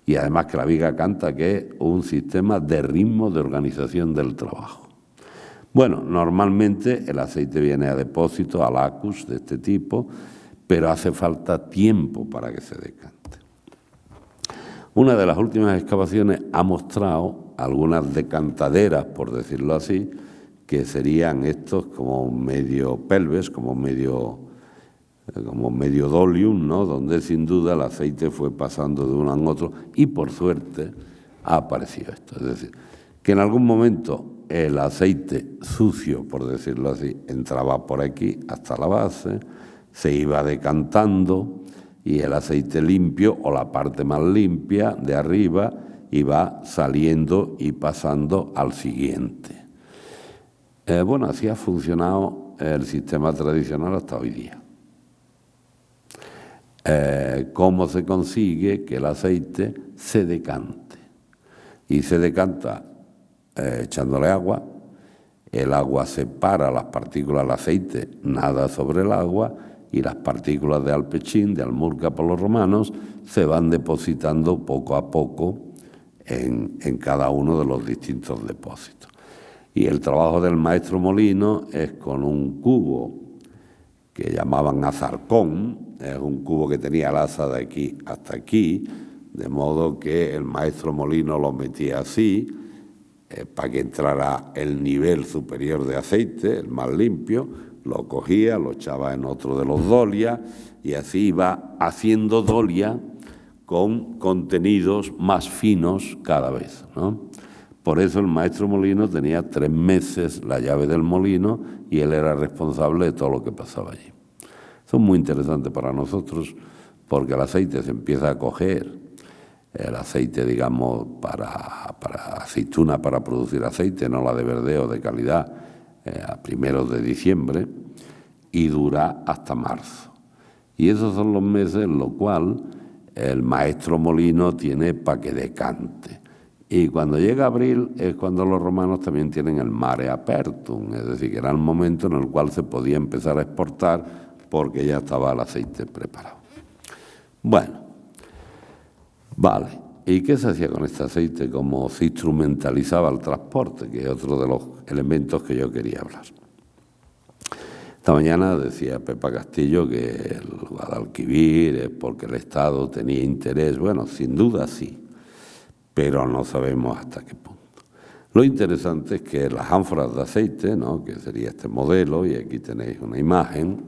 Y además que la viga canta, que es un sistema de ritmo de organización del trabajo. Bueno, normalmente el aceite viene a depósito, a lacus de este tipo, pero hace falta tiempo para que se decante. Una de las últimas excavaciones ha mostrado algunas decantaderas, por decirlo así, que serían estos como medio pelves, como medio dolium, ¿no? Donde sin duda el aceite fue pasando de uno a otro y por suerte ha aparecido esto. Es decir, que en algún momento el aceite sucio, por decirlo así, entraba por aquí hasta la base, se iba decantando y el aceite limpio o la parte más limpia de arriba iba saliendo y pasando al siguiente. Bueno, así ha funcionado el sistema tradicional hasta hoy día. ¿Cómo se consigue que el aceite se decante? Y se decanta echándole agua, el agua separa las partículas del aceite, nada sobre el agua, y las partículas de alpechín, de almurca por los romanos, se van depositando poco a poco en cada uno de los distintos depósitos. Y el trabajo del maestro molino es con un cubo que llamaban azarcón, es un cubo que tenía el asa de aquí hasta aquí, de modo que el maestro molino lo metía así, para que entrara el nivel superior de aceite, el más limpio, lo cogía, lo echaba en otro de los dolias y así iba haciendo dolia con contenidos más finos cada vez, ¿no? Por eso el maestro molino tenía 3 meses la llave del molino y él era responsable de todo lo que pasaba allí. Eso es muy interesante para nosotros porque el aceite se empieza a coger, el aceite, digamos, para aceituna, para producir aceite, no la de verdeo de calidad, a primeros de diciembre, y dura hasta marzo. Y esos son los meses en los cuales el maestro molino tiene para que decante. Y cuando llega abril es cuando los romanos también tienen el mare apertum, es decir, que era el momento en el cual se podía empezar a exportar porque ya estaba el aceite preparado. Bueno, vale. ¿Y qué se hacía con este aceite? ¿Cómo se instrumentalizaba el transporte? Que es otro de los elementos que yo quería hablar. Esta mañana decía Pepa Castillo que el Guadalquivir es porque el Estado tenía interés. Bueno, sin duda sí, pero no sabemos hasta qué punto. Lo interesante es que las ánforas de aceite, ¿no?, que sería este modelo, y aquí tenéis una imagen,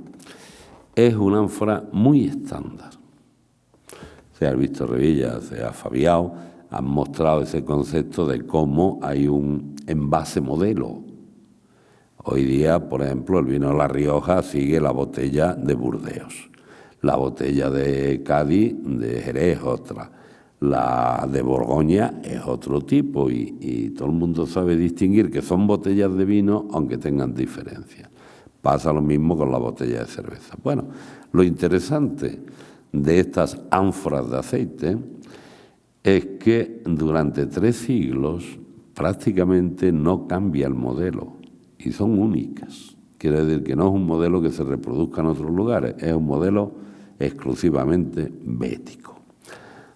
es una ánfora muy estándar. Sea el Víctor Revilla, sea Fabiao, han mostrado ese concepto de cómo hay un envase modelo. Hoy día, por ejemplo, el vino de La Rioja sigue la botella de Burdeos, la botella de Cádiz de Jerez es otra, la de Borgoña es otro tipo y todo el mundo sabe distinguir que son botellas de vino aunque tengan diferencias. Pasa lo mismo con la botella de cerveza. Bueno, lo interesante de estas ánforas de aceite es que durante 3 siglos prácticamente no cambia el modelo y son únicas. Quiere decir que no es un modelo que se reproduzca en otros lugares, es un modelo exclusivamente bético.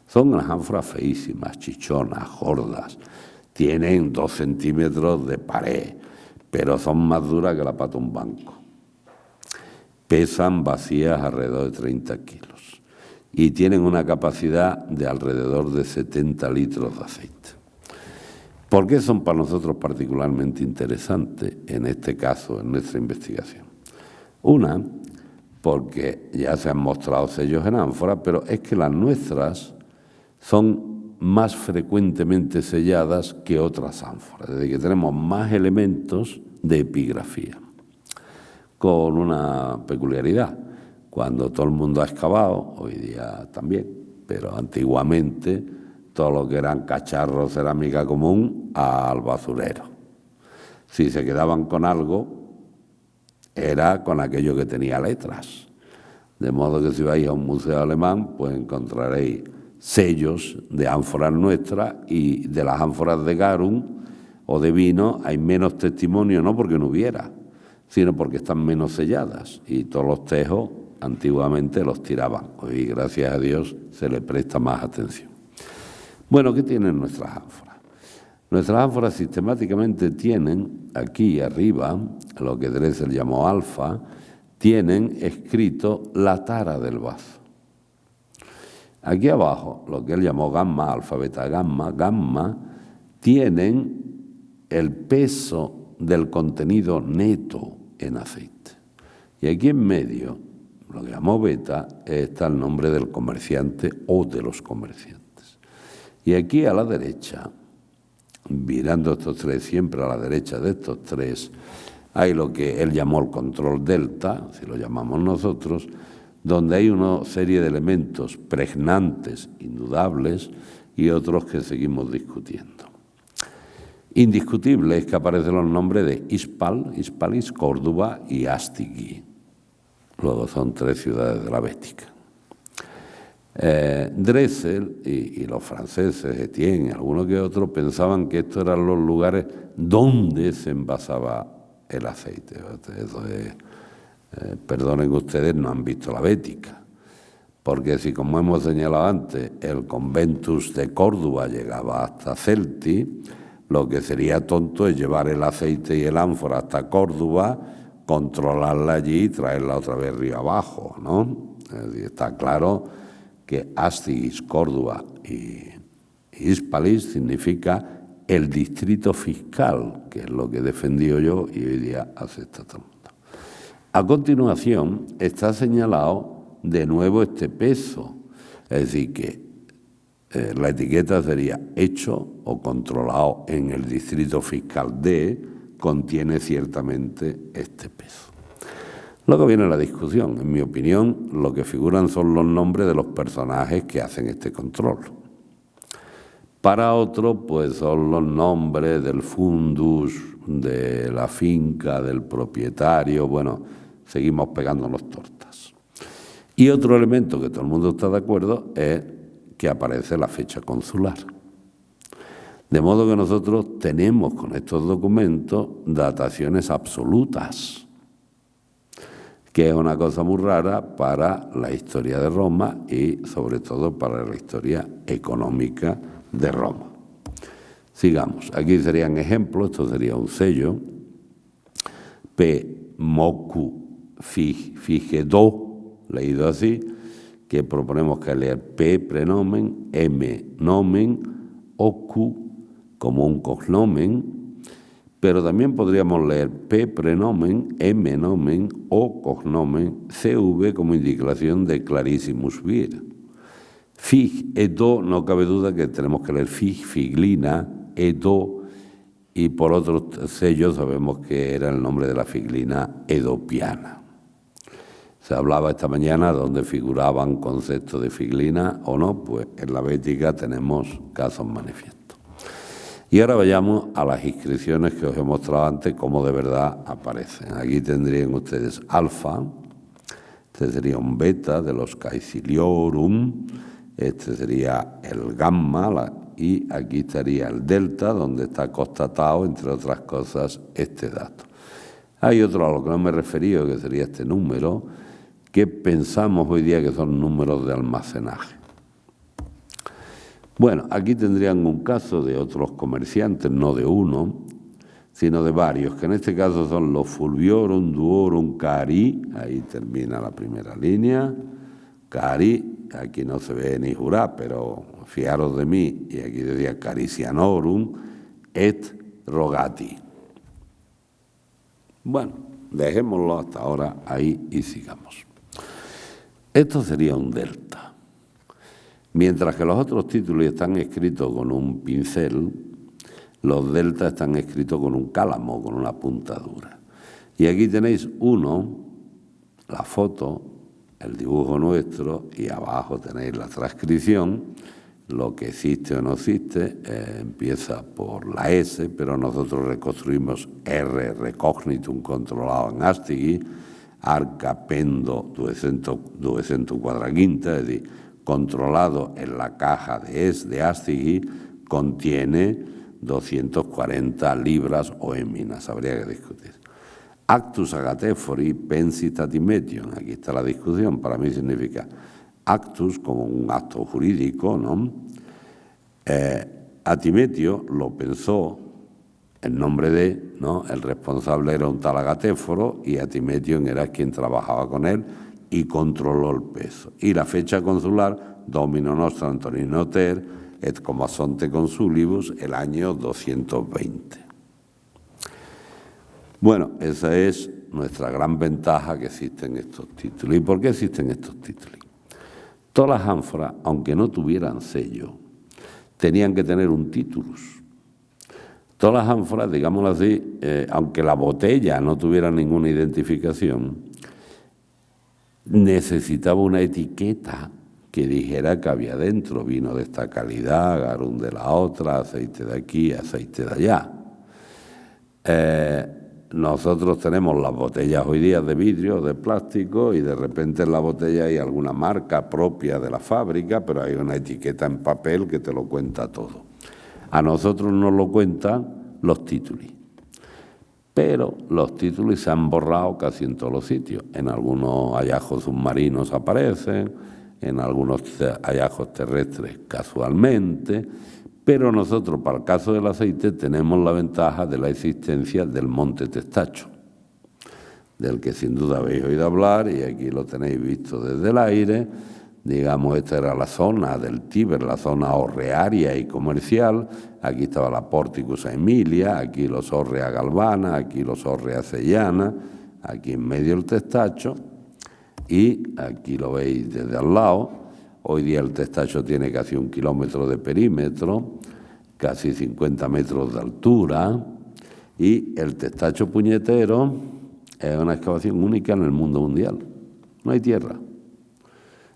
Son unas ánforas feísimas, chichonas, gordas, tienen 2 centímetros de pared, pero son más duras que la pata de un banco. Pesan vacías alrededor de 30 kilos y tienen una capacidad de alrededor de 70 litros de aceite. ¿Por qué son para nosotros particularmente interesantes en este caso, en nuestra investigación? Una, porque ya se han mostrado sellos en ánfora, pero es que las nuestras son más frecuentemente selladas que otras ánforas, es decir, que tenemos más elementos de epigrafía, con una peculiaridad. cuando todo el mundo ha excavado, hoy día también, pero antiguamente todo lo que eran cacharros, cerámica común, al basurero. Si se quedaban con algo, era con aquello que tenía letras. De modo que si vais a un museo alemán, pues encontraréis sellos de ánforas nuestras, y de las ánforas de garum o de vino hay menos testimonio, no porque no hubiera, sino porque están menos selladas, y todos los tejos antiguamente los tiraban. Hoy, gracias a Dios, se le presta más atención. Bueno, ¿qué tienen nuestras ánforas? Nuestras ánforas sistemáticamente tienen, aquí arriba, lo que Dressel llamó alfa, tienen escrito la tara del vaso. Aquí abajo, lo que él llamó gamma, alfa, beta, gamma, tienen el peso del contenido neto en aceite. Y aquí en medio, lo que llamó beta, está el nombre del comerciante o de los comerciantes. Y aquí a la derecha, mirando estos tres, siempre a la derecha de estos tres, hay lo que él llamó el control delta, si lo llamamos nosotros, donde hay una serie de elementos pregnantes, indudables, y otros que seguimos discutiendo. Indiscutible es que aparecen los nombres de Hispalis, Córdoba y Astigui. Luego son tres ciudades de la Bética. Dressel y los franceses, Etienne y algunos que otros, pensaban que estos eran los lugares donde se envasaba el aceite. Eso es, perdonen ustedes, no han visto la Bética, porque si, como hemos señalado antes, el conventus de Córdoba llegaba hasta Celti, lo que sería tonto es llevar el aceite y el ánfora hasta Córdoba, controlarla allí y traerla otra vez río abajo, ¿no? Es decir, está claro que Astigis, Córdoba y Hispalis significa el distrito fiscal, que es lo que he defendido yo y hoy día acepta todo el mundo. A continuación está señalado de nuevo este peso, es decir, que la etiqueta sería hecho o controlado en el distrito fiscal de, contiene ciertamente este peso. Luego viene la discusión. En mi opinión, lo que figuran son los nombres de los personajes que hacen este control. Para otros, pues son los nombres del fundus, de la finca, del propietario. Bueno, seguimos pegándonos tortas. Y otro elemento que todo el mundo está de acuerdo es que aparece la fecha consular. De modo que nosotros tenemos con estos documentos dataciones absolutas, que es una cosa muy rara para la historia de Roma y sobre todo para la historia económica de Roma. Sigamos, aquí serían ejemplos, esto sería un sello, P. Moku Figedo, leído así, que proponemos que leer P prenomen, M nomen, Oku como un cognomen, pero también podríamos leer P prenomen, M nomen, O cognomen, CV como indicación de clarissimus vir. Fig, Edo, no cabe duda que tenemos que leer Fig, Figlina, Edo, y por otros sellos sabemos que era el nombre de la figlina edopiana. Se hablaba esta mañana donde figuraban conceptos de figlina o no, pues en la Bética tenemos casos manifiestos. Y ahora vayamos a las inscripciones que os he mostrado antes, cómo de verdad aparecen. Aquí tendrían ustedes alfa, este sería un beta de los Caeciliorum, este sería el gamma, y aquí estaría el delta, donde está constatado, entre otras cosas, este dato. Hay otro a lo que no me he referido, que sería este número, que pensamos hoy día que son números de almacenaje. Bueno, aquí tendrían un caso de otros comerciantes, no de uno, sino de varios, que en este caso son los Fulviorum, Duorum, Cari, ahí termina la primera línea, Cari, aquí no se ve ni jurá, pero fiaros de mí, y aquí decía Caricianorum, et Rogati. Bueno, dejémoslo hasta ahora ahí y sigamos. Esto sería un delta. Mientras que los otros títulos están escritos con un pincel, los deltas están escritos con un cálamo, con una puntadura. Y aquí tenéis uno, la foto, el dibujo nuestro y abajo tenéis la transcripción. Lo que existe o no existe empieza por la S, pero nosotros reconstruimos R recognitum controlado en ASCII, arca pendo 245, es decir, controlado en la caja de ASCII, contiene 240 libras o éminas, habría que discutir. Actus agatephori pensit atimetium, aquí está la discusión, para mí significa actus como un acto jurídico, ¿no? Atimetio lo pensó en nombre de, ¿no? El responsable era un tal Agatéforo y Atimetion era quien trabajaba con él y controló el peso. Y la fecha consular, Domino nostro Antonino Ter, et comasonte consulibus, el año 220. Bueno, esa es nuestra gran ventaja que existen estos títulos. ¿Y por qué existen estos títulos? Todas las ánforas, aunque no tuvieran sello, tenían que tener un titulus. Todas las ánforas, digámoslo así, aunque la botella no tuviera ninguna identificación, necesitaba una etiqueta que dijera que había dentro vino de esta calidad, garum de la otra, aceite de aquí, aceite de allá. Nosotros tenemos las botellas hoy día de vidrio, de plástico, y de repente en la botella hay alguna marca propia de la fábrica, pero hay una etiqueta en papel que te lo cuenta todo. A nosotros nos lo cuentan los títulos, pero los títulos se han borrado casi en todos los sitios. En algunos hallazgos submarinos aparecen, en algunos hallazgos terrestres casualmente, pero nosotros, para el caso del aceite, tenemos la ventaja de la existencia del Monte Testacho, del que sin duda habéis oído hablar, y aquí lo tenéis visto desde el aire. Digamos, esta era la zona del Tíber, la zona horrearia y comercial. Aquí estaba la Porticus Aemilia, aquí los Horrea Galvana, aquí los Horrea Sellana, aquí en medio el Testacho, y aquí lo veis desde al lado. Hoy día el Testacho tiene casi 1 kilómetro de perímetro, casi 50 metros de altura, y el Testacho Puñetero es una excavación única en el mundo mundial. No hay tierra,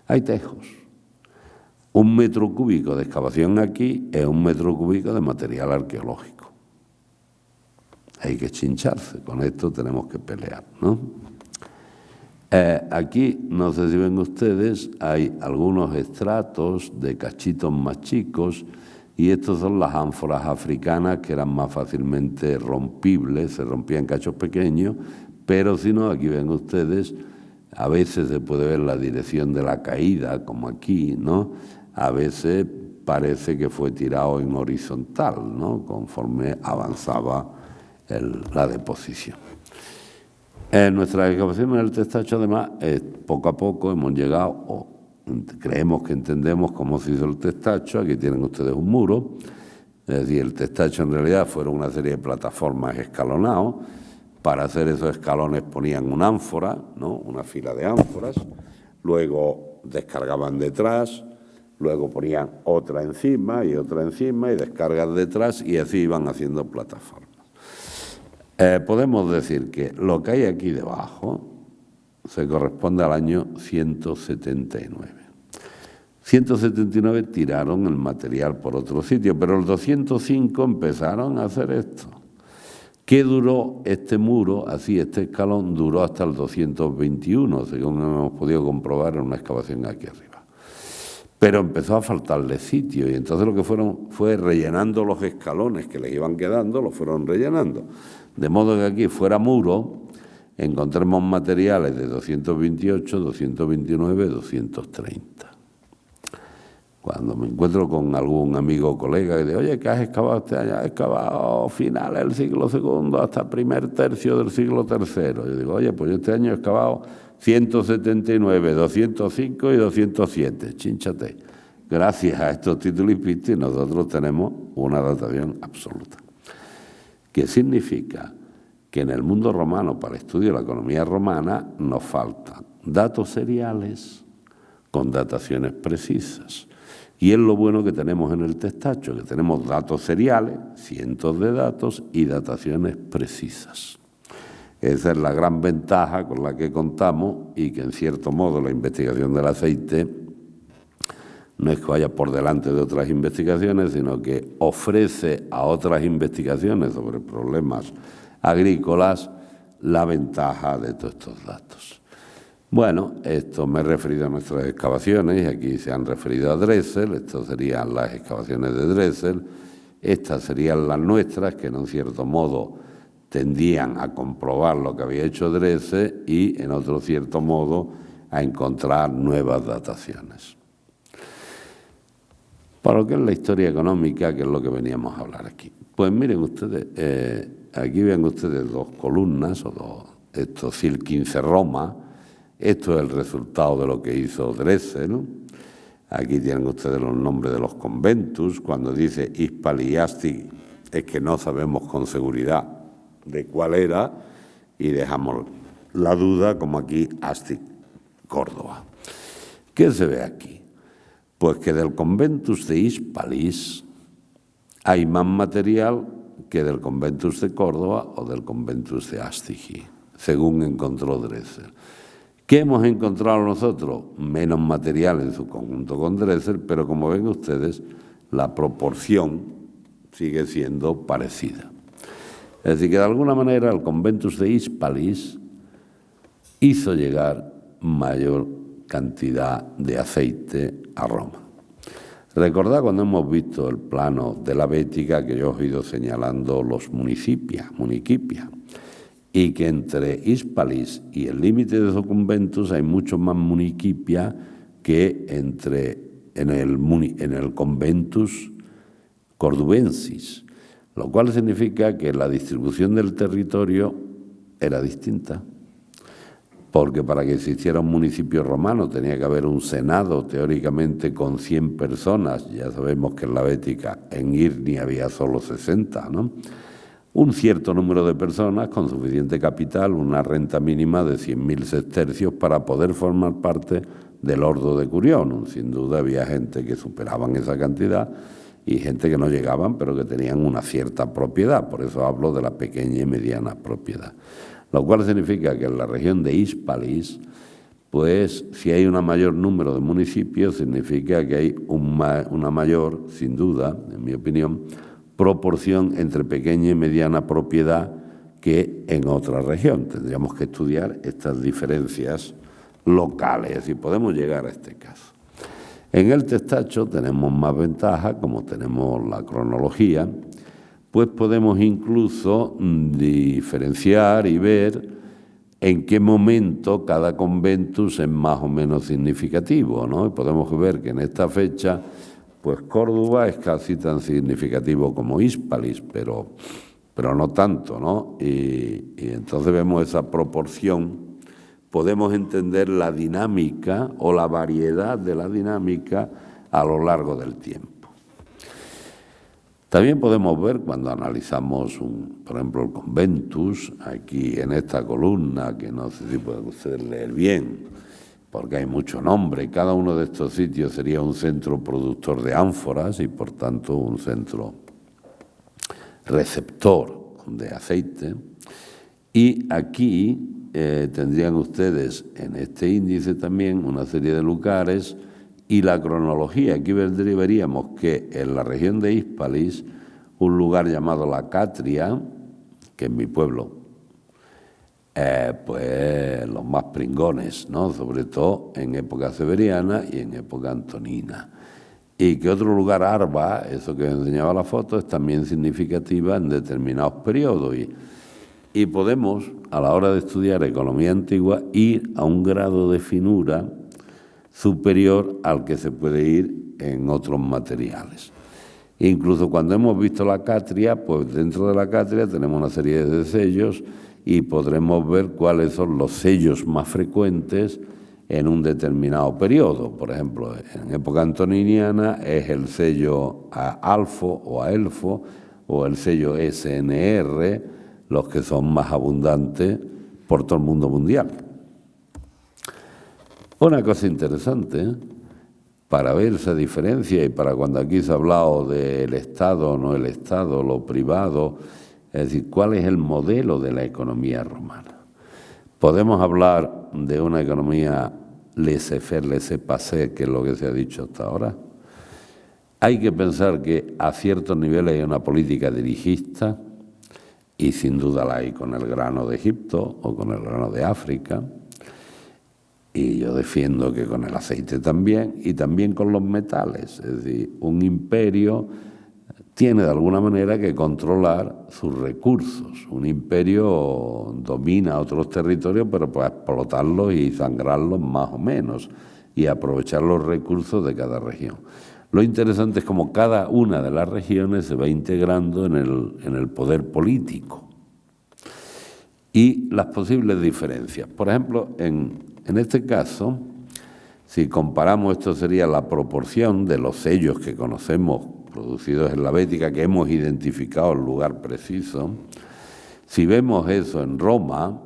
hay tejos. 1 metro cúbico de excavación aquí es 1 metro cúbico de material arqueológico. Hay que chincharse, con esto tenemos que pelear, ¿no? Aquí, no sé si ven ustedes, hay algunos estratos de cachitos más chicos, y estos son las ánforas africanas que eran más fácilmente rompibles, se rompían cachos pequeños, pero si no, aquí ven ustedes, a veces se puede ver la dirección de la caída, como aquí, ¿no? A veces parece que fue tirado en horizontal, ¿no? Conforme avanzaba la deposición. Nuestra excavación en el Testacho, además, poco a poco hemos llegado, o creemos que entendemos cómo se hizo el Testacho. Aquí tienen ustedes un muro, es decir, el Testacho en realidad fueron una serie de plataformas escalonadas. Para hacer esos escalones ponían una ánfora, ¿no? Una fila de ánforas, luego descargaban detrás, luego ponían otra encima y descargas detrás, y así iban haciendo plataformas. Podemos decir que lo que hay aquí debajo se corresponde al año 179. 179 tiraron el material por otro sitio, pero el 205 empezaron a hacer esto. ¿Qué duró este muro? Así, este escalón duró hasta el 221, según hemos podido comprobar en una excavación aquí arriba. Pero empezó a faltarle sitio, y entonces lo que fue rellenando los escalones que les iban quedando, los fueron rellenando. De modo que aquí, fuera muro, encontremos materiales de 228, 229, 230. Cuando me encuentro con algún amigo o colega que dice, oye, ¿qué has excavado este año? He excavado finales del siglo II hasta primer tercio del siglo III. Yo digo, oye, pues este año he excavado 179, 205 y 207. Chínchate. Gracias a estos títulos pistis nosotros tenemos una datación absoluta. ¿Qué significa? Que en el mundo romano, para el estudio de la economía romana, nos faltan datos seriales con dataciones precisas. Y es lo bueno que tenemos en el Testacho, que tenemos datos seriales, cientos de datos y dataciones precisas. Esa es la gran ventaja con la que contamos y que, en cierto modo, la investigación del aceite no es que vaya por delante de otras investigaciones, sino que ofrece a otras investigaciones sobre problemas agrícolas la ventaja de todos estos datos. Bueno, esto me he referido a nuestras excavaciones y aquí se han referido a Drexel. Estas serían las excavaciones de Drexel. Estas serían las nuestras, que en cierto modo tendían a comprobar lo que había hecho Drexel y, en otro cierto modo, a encontrar nuevas dataciones. Para lo que es la historia económica, que es lo que veníamos a hablar aquí. Pues miren ustedes, aquí ven ustedes dos columnas, esto CIL 15 Roma. Esto es el resultado de lo que hizo Drexel, ¿no? Aquí tienen ustedes los nombres de los conventus. Cuando dice Hispali y Asti, es que no sabemos con seguridad de cuál era y dejamos la duda, como aquí Asti, Córdoba. ¿Qué se ve aquí? Pues que del conventus de Hispalis hay más material que del conventus de Córdoba o del conventus de Astigi, según encontró Drexel. ¿Qué hemos encontrado nosotros? Menos material en su conjunto con Drexel, pero como ven ustedes, la proporción sigue siendo parecida. Es decir, que de alguna manera el conventus de Hispalis hizo llegar mayor cantidad de aceite a Roma. Recordad cuando hemos visto el plano de la Bética que yo os he ido señalando los municipia, y que entre Hispalis y el límite de esos conventus hay mucho más municipia que en el conventus cordubensis, lo cual significa que la distribución del territorio era distinta, porque para que existiera un municipio romano tenía que haber un senado teóricamente con 100 personas. Ya sabemos que en la Bética, en Irni había solo 60, ¿no? Un cierto número de personas con suficiente capital, una renta mínima de 100.000 sestercios para poder formar parte del Ordo Decurionum. Sin duda había gente que superaban esa cantidad y gente que no llegaban, pero que tenían una cierta propiedad. Por eso hablo de la pequeña y mediana propiedad. Lo cual significa que en la región de Hispalis, pues si hay un mayor número de municipios, significa que hay una mayor, sin duda, en mi opinión, proporción entre pequeña y mediana propiedad que en otra región. Tendríamos que estudiar estas diferencias locales y podemos llegar a este caso. En el testacho tenemos más ventajas, como tenemos la cronología, pues podemos incluso diferenciar y ver en qué momento cada conventus es más o menos significativo, ¿no? Y podemos ver que en esta fecha, pues Córdoba es casi tan significativo como Hispalis, pero no tanto, ¿no? Y entonces vemos esa proporción, podemos entender la dinámica o la variedad de la dinámica a lo largo del tiempo. También podemos ver cuando analizamos, por ejemplo, el conventus, aquí en esta columna, que no sé si pueden ustedes leer bien, porque hay mucho nombre. Cada uno de estos sitios sería un centro productor de ánforas y, por tanto, un centro receptor de aceite. Y aquí tendrían ustedes en este índice también una serie de lugares y la cronología. Aquí veríamos que en la región de Hispalis, un lugar llamado La Catria, que en mi pueblo, pues los más pringones, ¿no? Sobre todo en época severiana y en época antonina. Y que otro lugar, Arba, eso que enseñaba la foto, es también significativa en determinados periodos. Y podemos, a la hora de estudiar economía antigua, ir a un grado de finura superior al que se puede ir en otros materiales. Incluso cuando hemos visto la Catria, pues dentro de la Catria tenemos una serie de sellos y podremos ver cuáles son los sellos más frecuentes en un determinado periodo. Por ejemplo, en época antoniniana es el sello alfo o aelfo o el sello SNR, los que son más abundantes por todo el mundo mundial. Una cosa interesante, para ver esa diferencia y para cuando aquí se ha hablado del Estado o no el Estado, lo privado, Es decir, ¿cuál es el modelo de la economía romana? Podemos hablar de una economía laissez-faire, laissez-passer, que es lo que se ha dicho hasta ahora. Hay que pensar que a ciertos niveles hay una política dirigista, y sin duda la hay con el grano de Egipto o con el grano de África, y yo defiendo que con el aceite también, y también con los metales. Es decir, un imperio tiene de alguna manera que controlar sus recursos. Un imperio domina otros territorios, pero puede explotarlos y sangrarlos más o menos, y aprovechar los recursos de cada región. Lo interesante es cómo cada una de las regiones se va integrando en el poder político y las posibles diferencias. Por ejemplo, en este caso, si comparamos, esto sería la proporción de los sellos que conocemos producidos en la Bética, que hemos identificado el lugar preciso. Si vemos eso en Roma,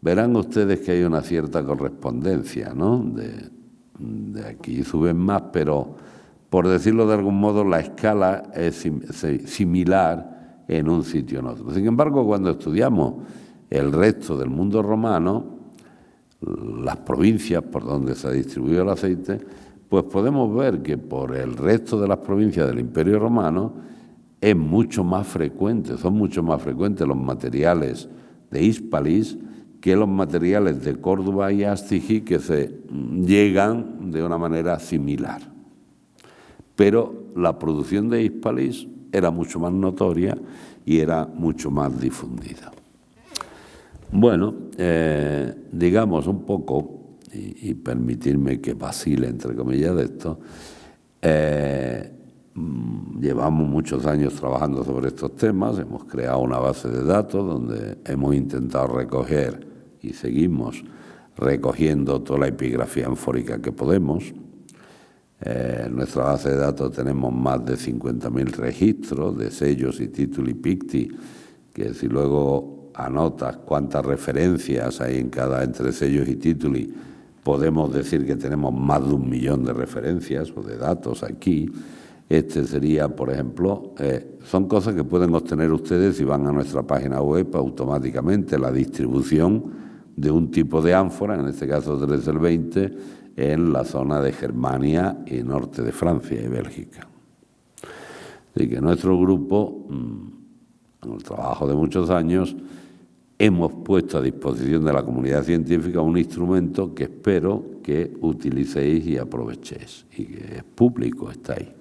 verán ustedes que hay una cierta correspondencia, ¿no? De aquí suben más, pero por decirlo de algún modo, la escala es similar en un sitio o en otro. Sin embargo, cuando estudiamos el resto del mundo romano, las provincias por donde se ha distribuido el aceite, pues podemos ver que por el resto de las provincias del Imperio Romano es mucho más frecuente, son mucho más frecuentes los materiales de Hispalis que los materiales de Córdoba y Astigi, que se llegan de una manera similar. Pero la producción de Hispalis era mucho más notoria y era mucho más difundida. Bueno, digamos un poco, y permitirme que vacile entre comillas de esto, llevamos muchos años trabajando sobre estos temas, hemos creado una base de datos donde hemos intentado recoger y seguimos recogiendo toda la epigrafía anfórica que podemos. En nuestra base de datos tenemos más de 50.000 registros de sellos y títulos y picti, que si luego anotas cuántas referencias hay entre sellos y títulos, podemos decir que tenemos más de 1 millón de referencias o de datos aquí. Este sería, por ejemplo, son cosas que pueden obtener ustedes si van a nuestra página web automáticamente, la distribución de un tipo de ánfora, en este caso 3 del 20, en la zona de Germania y norte de Francia y Bélgica. Así que nuestro grupo, en el trabajo de muchos años, hemos puesto a disposición de la comunidad científica un instrumento que espero que utilicéis y aprovechéis, y que es público, está ahí.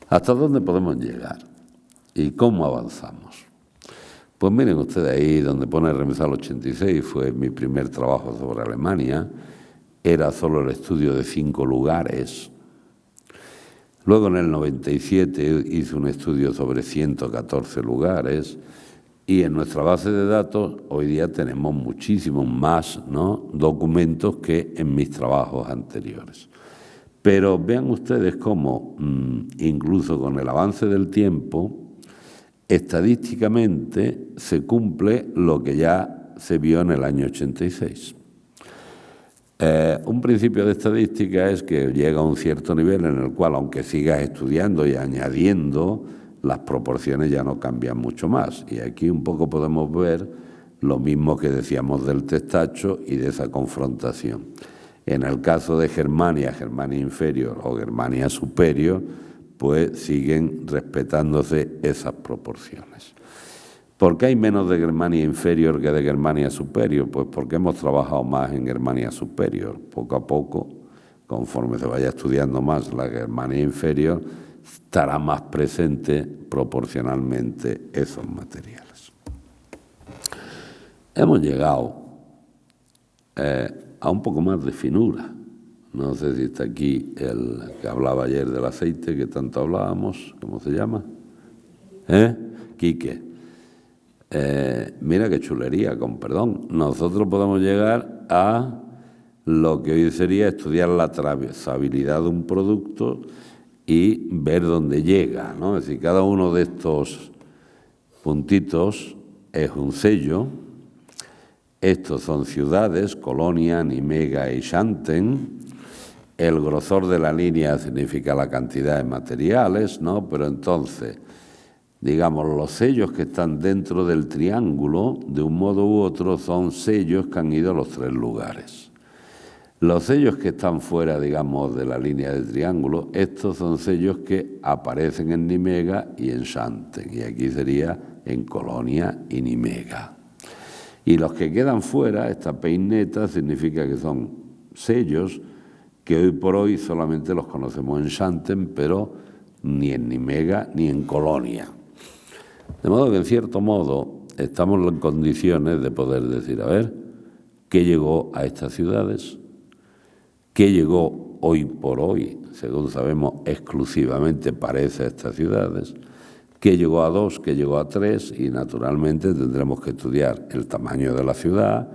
¿Hasta dónde podemos llegar? ¿Y cómo avanzamos? Pues miren ustedes ahí donde pone Remesal 86, fue mi primer trabajo sobre Alemania, era solo el estudio de 5 lugares. Luego en el 97 hice un estudio sobre 114 lugares y en nuestra base de datos hoy día tenemos muchísimos más, ¿no?, documentos que en mis trabajos anteriores. Pero vean ustedes cómo, incluso con el avance del tiempo, estadísticamente se cumple lo que ya se vio en el año 86. Un principio de estadística es que llega a un cierto nivel en el cual, aunque sigas estudiando y añadiendo, las proporciones ya no cambian mucho más. Y aquí un poco podemos ver lo mismo que decíamos del testacho y de esa confrontación. En el caso de Germania, Germania inferior o Germania superior, pues siguen respetándose esas proporciones. ¿Por qué hay menos de Germania inferior que de Germania superior? Pues porque hemos trabajado más en Germania superior. Poco a poco, conforme se vaya estudiando más la Germania inferior, estará más presente proporcionalmente esos materiales. Hemos llegado a un poco más de finura. No sé si está aquí el que hablaba ayer del aceite, que tanto hablábamos. ¿Cómo se llama? Quique. Mira qué chulería, con perdón. Nosotros podemos llegar a lo que hoy sería estudiar la trazabilidad de un producto y ver dónde llega, ¿no? Es decir, cada uno de estos puntitos es un sello. Estos son ciudades, Colonia, Nimega y Xanten. El grosor de la línea significa la cantidad de materiales, ¿no? Pero entonces, digamos, los sellos que están dentro del triángulo, de un modo u otro, son sellos que han ido a los 3 lugares. Los sellos que están fuera, digamos, de la línea del triángulo, estos son sellos que aparecen en Nimega y en Xanten, y aquí sería en Colonia y Nimega. Y los que quedan fuera, esta peineta, significa que son sellos que hoy por hoy solamente los conocemos en Xanten, pero ni en Nimega ni en Colonia. De modo que, en cierto modo, estamos en condiciones de poder decir, a ver, ¿qué llegó a estas ciudades? ¿Qué llegó hoy por hoy, según sabemos, exclusivamente parece a estas ciudades? ¿Qué llegó a 2, qué llegó a 3? Y, naturalmente, tendremos que estudiar el tamaño de la ciudad,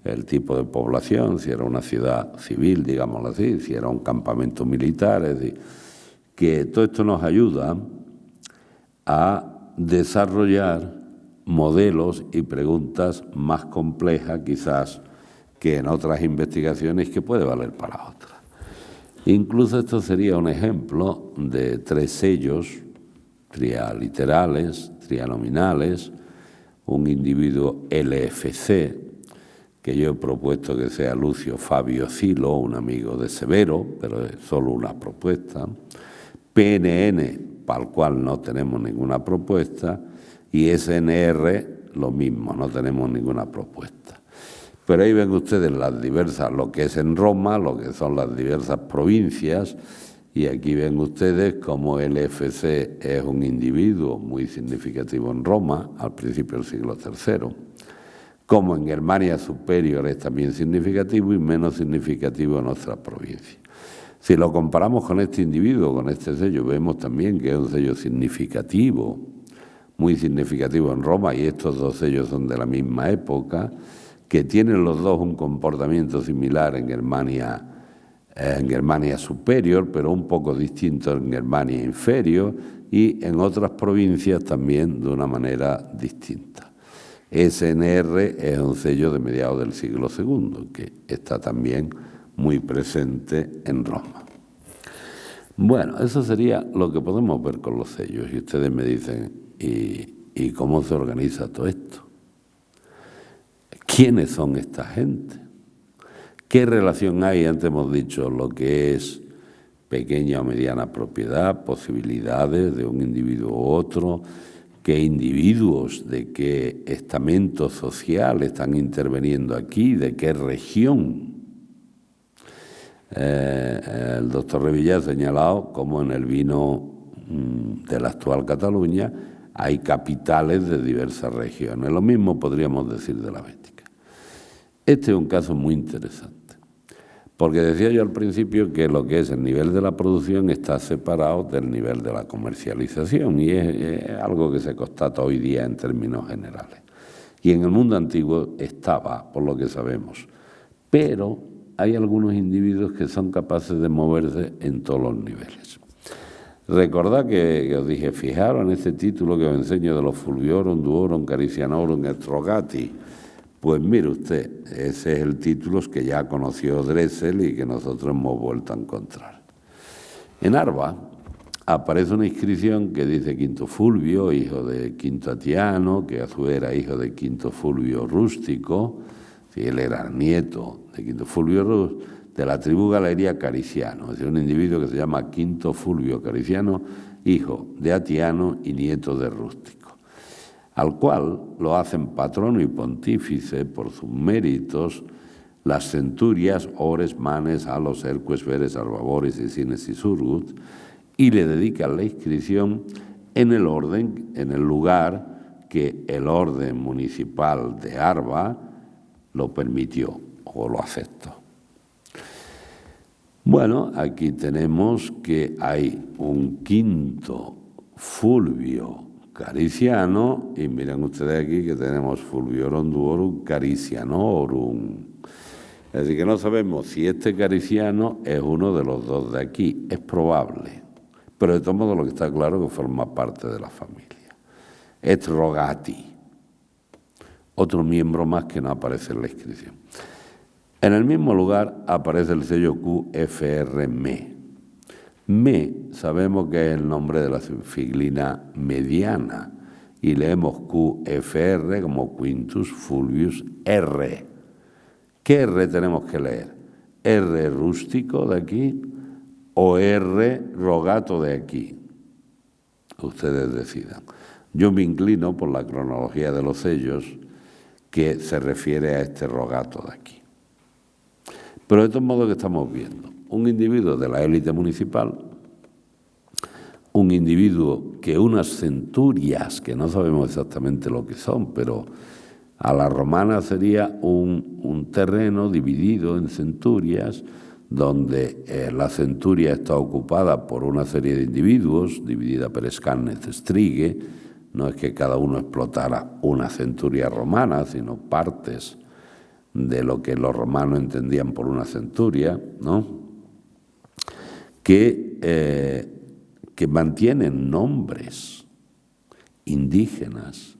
el tipo de población, si era una ciudad civil, digámoslo así, si era un campamento militar, es decir, que todo esto nos ayuda a desarrollar modelos y preguntas más complejas, quizás, que en otras investigaciones, que puede valer para otras. Incluso esto sería un ejemplo de 3 sellos trialiterales, trianominales, un individuo LFC, que yo he propuesto que sea Lucio Fabio Cilo, un amigo de Severo, pero es solo una propuesta, PNN, para el cual no tenemos ninguna propuesta, y SNR, lo mismo, no tenemos ninguna propuesta. Pero ahí ven ustedes las diversas, lo que es en Roma, lo que son las diversas provincias, y aquí ven ustedes cómo el FC es un individuo muy significativo en Roma, al principio del siglo III, como en Germania Superior es también significativo y menos significativo en otras provincias. Si lo comparamos con este individuo, con este sello, vemos también que es un sello significativo, muy significativo en Roma, y estos 2 sellos son de la misma época, que tienen los 2 un comportamiento similar en Germania Superior, pero un poco distinto en Germania Inferior, y en otras provincias también de una manera distinta. SNR es un sello de mediados del siglo II, que está también muy presente en Roma. Bueno, eso sería lo que podemos ver con los sellos. Y ustedes me dicen, ¿y cómo se organiza todo esto? ¿Quiénes son esta gente? ¿Qué relación hay? Antes hemos dicho lo que es pequeña o mediana propiedad, posibilidades de un individuo u otro, qué individuos, de qué estamento social están interviniendo aquí, de qué región. El doctor Revilla ha señalado cómo en el vino de la actual Cataluña hay capitales de diversas regiones. Lo mismo podríamos decir de la Bética. Este es un caso muy interesante, porque decía yo al principio que lo que es el nivel de la producción está separado del nivel de la comercialización, y es algo que se constata hoy día en términos generales. Y en el mundo antiguo estaba, por lo que sabemos, pero hay algunos individuos que son capaces de moverse en todos los niveles. Recordad que os dije, fijaros en este título que os enseño de los Fulviorum, Duorum, Caricianorum, et Rogati. Pues mire usted, ese es el título que ya conoció Dressel y que nosotros hemos vuelto a encontrar. En Arba aparece una inscripción que dice Quinto Fulvio, hijo de Quinto Atiano, que a su vez era hijo de Quinto Fulvio Rústico, si él era nieto de Quinto Fulvio Rústico, de la tribu Galeria Cariciano, es decir, un individuo que se llama Quinto Fulvio Cariciano, hijo de Atiano y nieto de Rústico, al cual lo hacen patrono y pontífice por sus méritos las centurias Ores, Manes, Alos, Hercues, Veres, Arbabores, Isines y Surgut, y le dedican la inscripción en el orden, en el lugar que el orden municipal de Arba lo permitió o lo aceptó. Bueno, aquí tenemos que hay un Quinto Fulvio Cariciano, y miren ustedes aquí que tenemos Fulviorum Duorum Caricianorum. Es decir, que no sabemos si este Cariciano es uno de los 2 de aquí, es probable, pero de todos modos lo que está claro es que forma parte de la familia. Et Rogati, otro miembro más que no aparece en la inscripción. En el mismo lugar aparece el sello QFR-Me. Me sabemos que es el nombre de la figlina mediana, y leemos QFR como Quintus Fulvius R. ¿Qué R tenemos que leer? ¿R rústico de aquí o R rogato de aquí? Ustedes decidan. Yo me inclino por la cronología de los sellos que se refiere a este rogato de aquí. Pero de todos modos que estamos viendo, un individuo de la élite municipal, un individuo que unas centurias, que no sabemos exactamente lo que son, pero a la romana sería un terreno dividido en centurias, donde la centuria está ocupada por una serie de individuos, dividida per scanes strige. No es que cada uno explotara una centuria romana, sino partes de lo que los romanos entendían por una centuria, ¿no? Que mantienen nombres indígenas,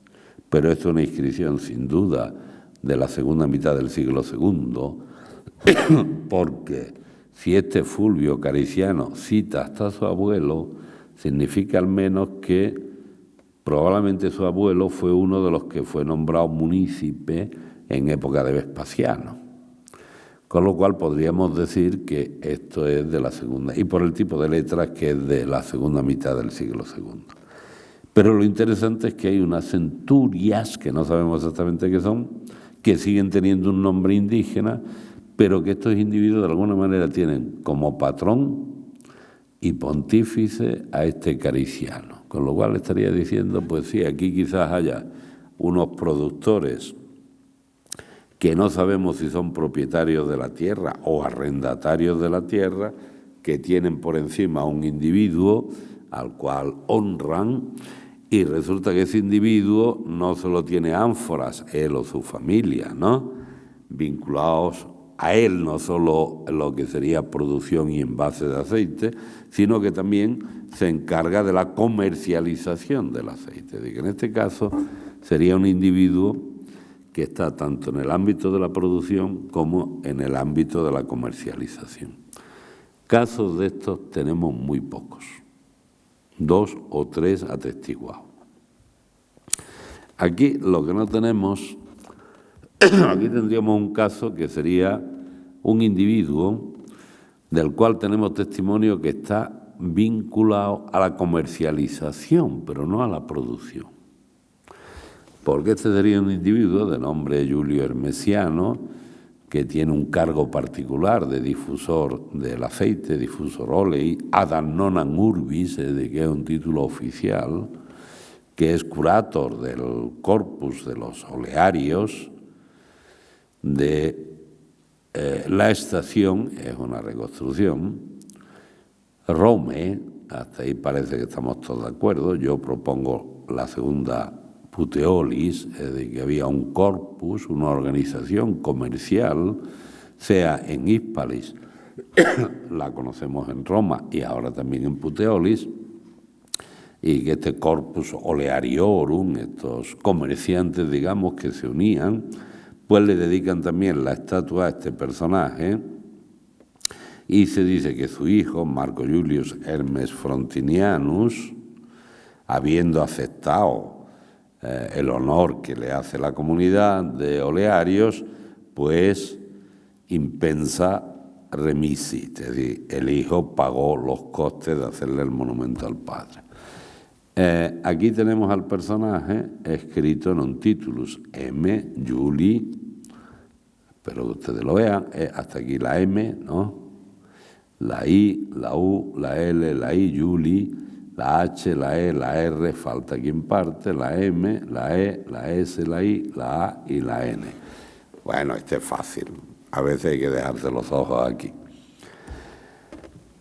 pero esto es una inscripción sin duda de la segunda mitad del siglo II, porque si este Fulvio Cariciano cita hasta su abuelo, significa al menos que probablemente su abuelo fue uno de los que fue nombrado munícipe en época de Vespasiano. Con lo cual podríamos decir que esto es de la segunda, y por el tipo de letras que es de la segunda mitad del siglo II. Pero lo interesante es que hay unas centurias, que no sabemos exactamente qué son, que siguen teniendo un nombre indígena, pero que estos individuos de alguna manera tienen como patrón y pontífice a este Cariciano. Con lo cual estaría diciendo, pues sí, aquí quizás haya unos productores que no sabemos si son propietarios de la tierra o arrendatarios de la tierra, que tienen por encima a un individuo al cual honran, y resulta que ese individuo no solo tiene ánforas, él o su familia, ¿no?, vinculados a él, no solo lo que sería producción y envase de aceite, sino que también se encarga de la comercialización del aceite. En este caso sería un individuo que está tanto en el ámbito de la producción como en el ámbito de la comercialización. Casos de estos tenemos muy pocos, 2 o 3 atestiguados. Aquí lo que no tenemos, aquí tendríamos un caso que sería un individuo del cual tenemos testimonio que está vinculado a la comercialización, pero no a la producción. Porque este sería un individuo de nombre Julio Hermesiano, que tiene un cargo particular de difusor del aceite, difusor olei, ad annonam urbis, que es un título oficial, que es curator del corpus de los olearios de la estación, es una reconstrucción, Rome, hasta ahí parece que estamos todos de acuerdo. Yo propongo la segunda Puteolis, es decir, que había un corpus, una organización comercial, sea en Hispalis, la conocemos en Roma y ahora también en Puteolis, y que este corpus oleariorum, estos comerciantes, digamos, que se unían, pues le dedican también la estatua a este personaje, y se dice que su hijo, Marco Julius Hermes Frontinianus, habiendo aceptado el honor que le hace la comunidad de olearios, pues impensa remisit, es decir, el hijo pagó los costes de hacerle el monumento al padre. Aquí tenemos al personaje escrito en un titulus, M. Juli, espero que ustedes lo vean, hasta aquí la M, ¿no?, la I, la U, la L, la I, Juli, la H, la E, la R, falta aquí en parte, la M, la E, la S, la I, la A y la N. Bueno, este es fácil, a veces hay que dejarse los ojos aquí.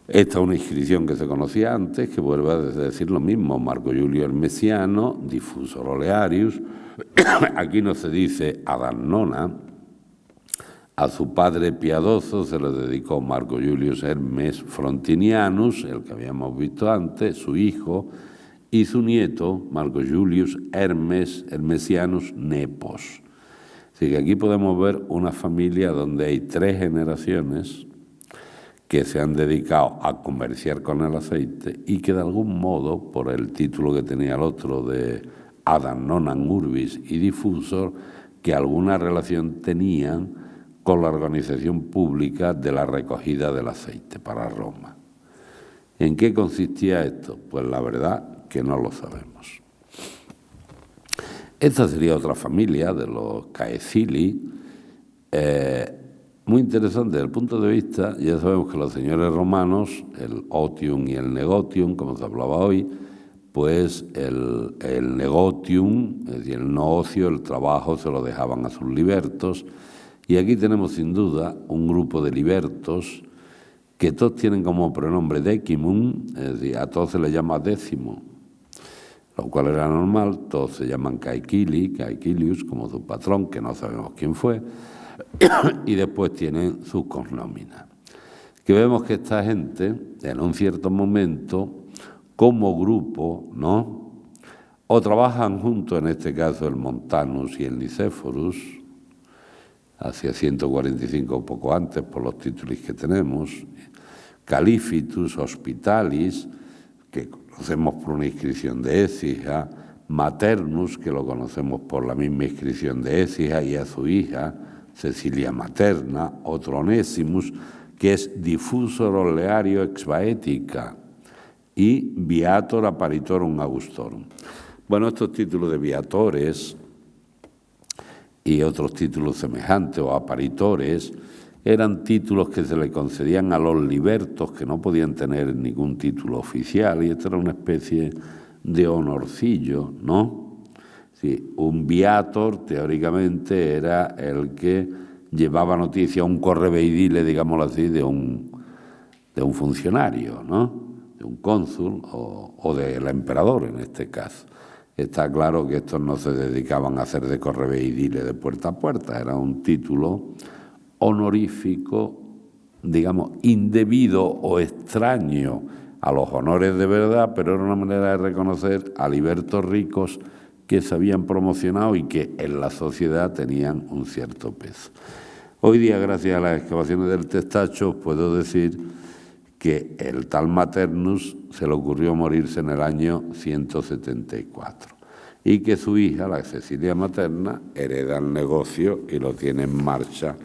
Esta es una inscripción que se conocía antes, que vuelve a decir lo mismo, Marco Julio Hermesiano, difusor olearius. Aquí no se dice ad annona. A su padre piadoso se le dedicó Marco Julius Hermes Frontinianus, el que habíamos visto antes, su hijo, y su nieto, Marco Julius Hermesianus Nepos. Así que aquí podemos ver una familia donde hay 3 generaciones que se han dedicado a comerciar con el aceite y que de algún modo, por el título que tenía el otro de Adam Nonam Urbis y Diffusor, que alguna relación tenían con la organización pública de la recogida del aceite para Roma. ¿En qué consistía esto? Pues la verdad que no lo sabemos. Esta sería otra familia de los Caecili, muy interesante desde el punto de vista, ya sabemos que los señores romanos, el otium y el negotium, como se hablaba hoy, pues el negotium, es decir, el no ocio, el trabajo, se lo dejaban a sus libertos. Y aquí tenemos sin duda un grupo de libertos que todos tienen como pronombre decimum, es decir, a todos se les llama décimo, lo cual era normal. Todos se llaman Caecilius, como su patrón, que no sabemos quién fue, y después tienen sus cognominas. Que vemos que esta gente, en un cierto momento, como grupo, ¿no?, o trabajan juntos, en este caso el Montanus y el Nicéphorus, hacia 145 poco antes, por los títulos que tenemos, Califitus, Hospitalis, que conocemos por una inscripción de Écija, Maternus, que lo conocemos por la misma inscripción de Écija, y a su hija, Cecilia Materna, otro Onesimus, que es Diffusor Oleario ex Baetica, y Viator Apparitorum Augustorum. Bueno, estos títulos de viatores y otros títulos semejantes o aparitores eran títulos que se le concedían a los libertos que no podían tener ningún título oficial, y esto era una especie de honorcillo, ¿no? Sí, un viator teóricamente era el que llevaba noticia, un correveidile, digámoslo así, de un funcionario, ¿no?, de un cónsul o del emperador en este caso. Está claro que estos no se dedicaban a hacer de correveidile de puerta a puerta, era un título honorífico, digamos, indebido o extraño a los honores de verdad, pero era una manera de reconocer a libertos ricos que se habían promocionado y que en la sociedad tenían un cierto peso. Hoy día, gracias a las excavaciones del Testacho, puedo decir que el tal Maternus se le ocurrió morirse en el año 174 y que su hija, la Cecilia Materna, hereda el negocio y lo tiene en marcha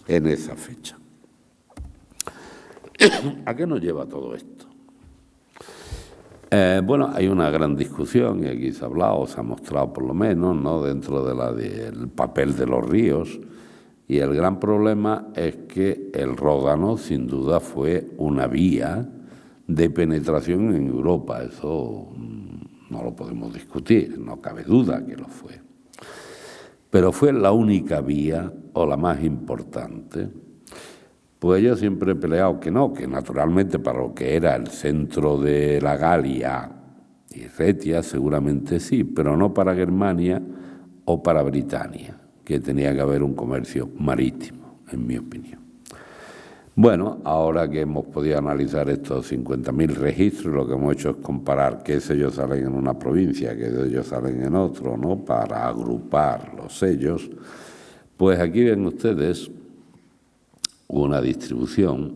en esa fecha. ¿A qué nos lleva todo esto? Bueno, hay una gran discusión, y aquí se ha hablado, se ha mostrado por lo menos, ¿no?, dentro del papel de los ríos, y el gran problema es que el Ródano, sin duda, fue una vía de penetración en Europa. Eso no lo podemos discutir, no cabe duda que lo fue. Pero fue la única vía, o la más importante. Pues yo siempre he peleado que no, que naturalmente para lo que era el centro de la Galia y Retia seguramente sí, pero no para Germania o para Britania, que tenía que haber un comercio marítimo, en mi opinión. Bueno, ahora que hemos podido analizar estos 50.000 registros, lo que hemos hecho es comparar qué sellos salen en una provincia, qué sellos salen en otro, ¿no?, para agrupar los sellos. Pues aquí ven ustedes una distribución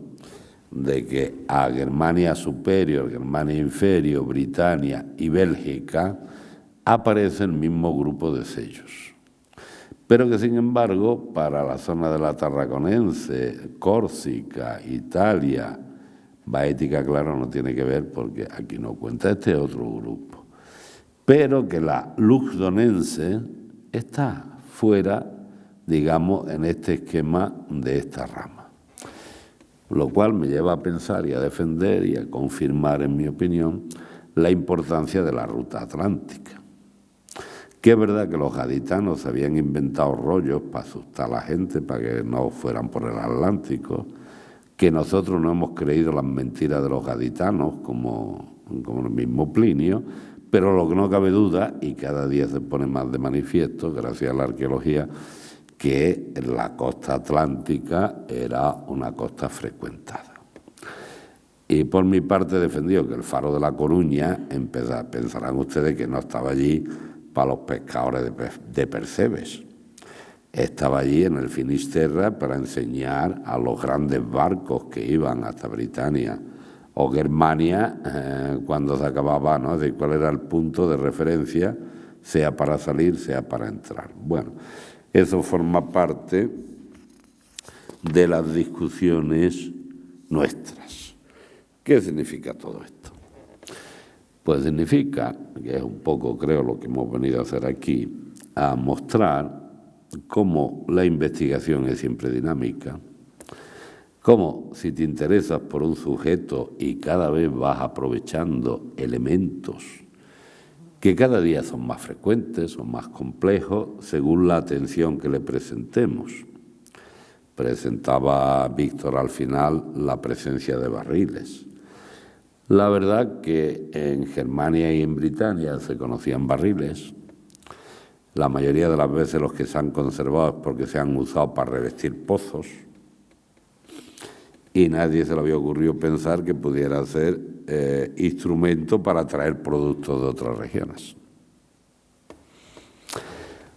de que a Germania Superior, Germania Inferior, Britania y Bélgica aparece el mismo grupo de sellos, pero que sin embargo para la zona de la Tarraconense, Córcega, Italia, Baética, claro, no tiene que ver porque aquí no cuenta, este otro grupo, pero que la Lugdunense está fuera, digamos, en este esquema de esta rama. Lo cual me lleva a pensar y a defender y a confirmar, en mi opinión, la importancia de la ruta atlántica. Que es verdad que los gaditanos habían inventado rollos para asustar a la gente, para que no fueran por el Atlántico, que nosotros no hemos creído las mentiras de los gaditanos, como el mismo Plinio, pero lo que no cabe duda, y cada día se pone más de manifiesto, gracias a la arqueología, que la costa atlántica era una costa frecuentada. Y por mi parte he defendido que el faro de La Coruña, pensarán ustedes que no estaba allí para los pescadores de percebes, estaba allí en el Finisterre para enseñar a los grandes barcos que iban hasta Britania o Germania cuando se acababa, ¿no?, de cuál era el punto de referencia sea para salir, sea para entrar. Bueno, eso forma parte de las discusiones nuestras. ¿Qué significa todo esto? Pues significa, que es un poco, creo, lo que hemos venido a hacer aquí, a mostrar cómo la investigación es siempre dinámica, cómo si te interesas por un sujeto y cada vez vas aprovechando elementos que cada día son más frecuentes, son más complejos, según la atención que le presentemos. Presentaba Víctor al final la presencia de barriles. La verdad que en Germania y en Britania se conocían barriles. La mayoría de las veces los que se han conservado es porque se han usado para revestir pozos. Y nadie se le había ocurrido pensar que pudiera ser instrumento para traer productos de otras regiones.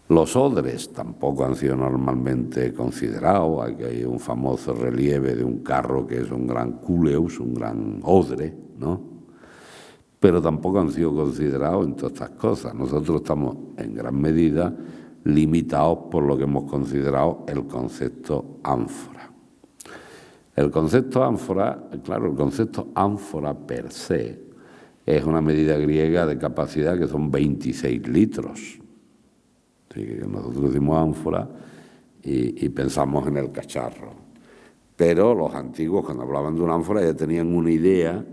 Los odres tampoco han sido normalmente considerados. Aquí hay un famoso relieve de un carro que es un gran culeus, un gran odre, ¿no? Pero tampoco han sido considerados en todas estas cosas. Nosotros estamos en gran medida limitados por lo que hemos considerado el concepto ánfora. El concepto ánfora, claro, el concepto ánfora per se es una medida griega de capacidad que son 26 litros. Así que nosotros decimos ánfora y pensamos en el cacharro. Pero los antiguos, cuando hablaban de una ánfora, ya tenían una idea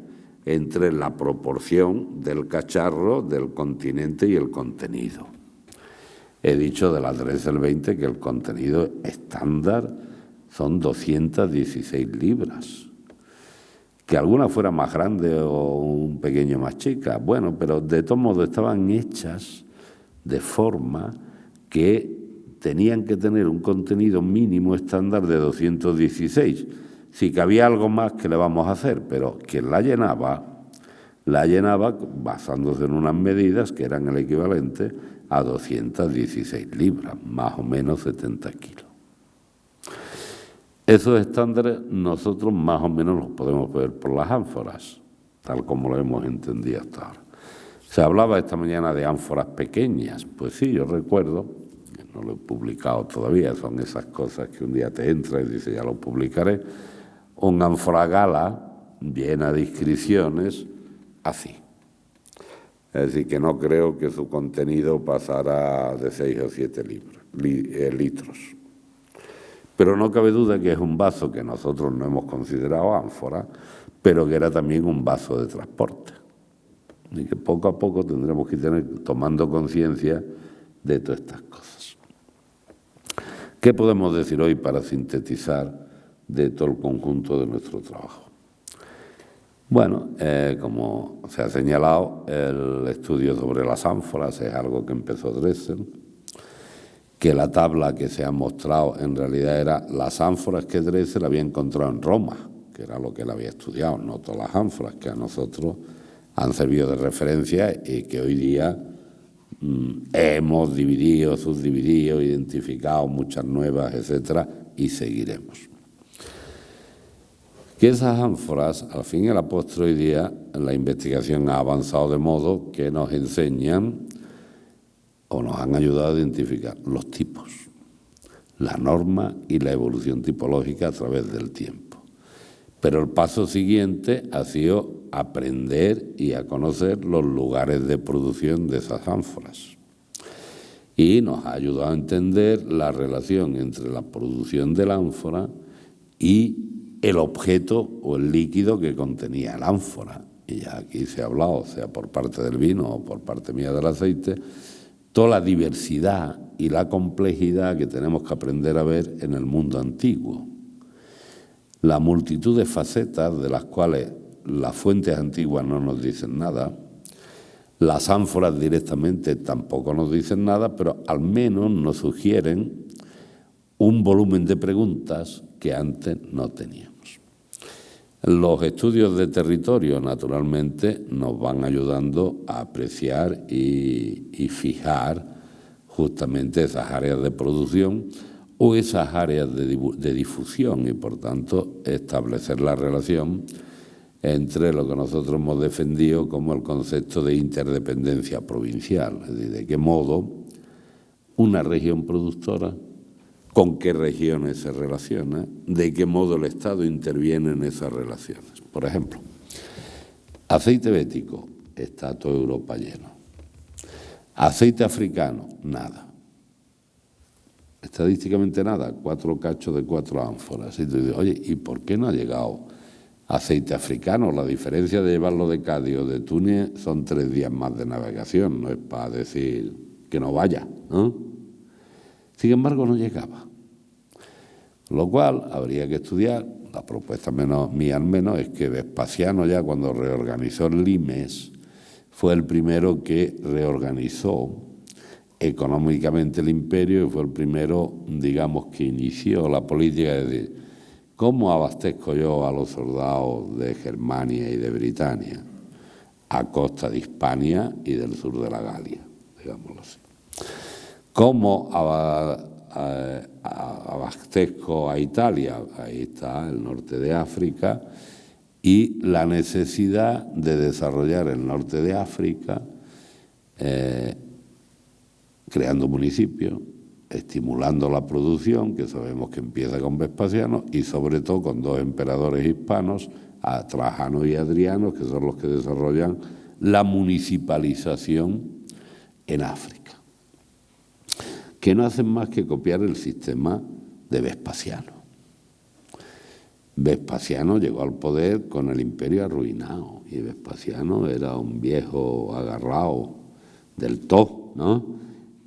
entre la proporción del cacharro, del continente y el contenido. He dicho de la Dresel 20 que el contenido estándar son 216 libras. Que alguna fuera más grande o un pequeño más chica, bueno, pero de todos modos estaban hechas de forma que tenían que tener un contenido mínimo estándar de 216. Si cabía algo más, ¿qué le vamos a hacer? Pero quien la llenaba basándose en unas medidas que eran el equivalente a 216 libras, más o menos 70 kilos. Esos estándares nosotros más o menos los podemos ver por las ánforas, tal como lo hemos entendido hasta ahora. Se hablaba esta mañana de ánforas pequeñas. Pues sí, yo recuerdo, no lo he publicado todavía, son esas cosas que un día te entra y dices, ya lo publicaré, un ánfora gala llena de inscripciones, así. Es decir, que no creo que su contenido pasara de 6 o 7 litros. Pero no cabe duda que es un vaso que nosotros no hemos considerado ánfora, pero que era también un vaso de transporte. Y que poco a poco tendremos que ir tomando conciencia de todas estas cosas. ¿Qué podemos decir hoy para sintetizar de todo el conjunto de nuestro trabajo? Bueno, como se ha señalado, el estudio sobre las ánforas es algo que empezó Dresel, que la tabla que se ha mostrado en realidad era las ánforas que Dresel había encontrado en Roma, que era lo que él había estudiado, no todas las ánforas que a nosotros han servido de referencia y que hoy día hemos dividido, subdividido, identificado muchas nuevas, etcétera, y seguiremos. Que esas ánforas, al fin y al postre hoy día, la investigación ha avanzado de modo que nos enseñan o nos han ayudado a identificar los tipos, la norma y la evolución tipológica a través del tiempo. Pero el paso siguiente ha sido aprender y a conocer los lugares de producción de esas ánforas. Y nos ha ayudado a entender la relación entre la producción de la ánfora y el objeto o el líquido que contenía la ánfora. Y ya aquí se ha hablado, sea por parte del vino o por parte mía del aceite, toda la diversidad y la complejidad que tenemos que aprender a ver en el mundo antiguo. La multitud de facetas de las cuales las fuentes antiguas no nos dicen nada, las ánforas directamente tampoco nos dicen nada, pero al menos nos sugieren un volumen de preguntas que antes no teníamos. Los estudios de territorio, naturalmente, nos van ayudando a apreciar y fijar justamente esas áreas de producción o esas áreas de difusión y, por tanto, establecer la relación entre lo que nosotros hemos defendido como el concepto de interdependencia provincial, es decir, de qué modo una región productora, con qué regiones se relaciona, de qué modo el Estado interviene en esas relaciones. Por ejemplo, aceite bético, está toda Europa lleno. Aceite africano, nada. Estadísticamente nada, 4 cachos de 4 ánforas. Y tú dices, oye, ¿y por qué no ha llegado aceite africano? La diferencia de llevarlo de Cádiz o de Túnez son 3 días más de navegación, no es para decir que no vaya, ¿no? Sin embargo, no llegaba. Lo cual habría que estudiar, la propuesta mía al menos, es que Vespasiano ya cuando reorganizó el limes fue el primero que reorganizó económicamente el imperio y fue el primero, digamos, que inició la política de decir, ¿cómo abastezco yo a los soldados de Germania y de Britania? A costa de Hispania y del sur de la Galia, digámoslo así. ¿Cómo abastezco a Italia? Ahí está el norte de África y la necesidad de desarrollar el norte de África creando municipios, estimulando la producción, que sabemos que empieza con Vespasiano, y sobre todo con 2 emperadores hispanos, Trajano y Adriano, que son los que desarrollan la municipalización en África, que no hacen más que copiar el sistema de Vespasiano. Vespasiano llegó al poder con el imperio arruinado, y Vespasiano era un viejo agarrado del todo, ¿no?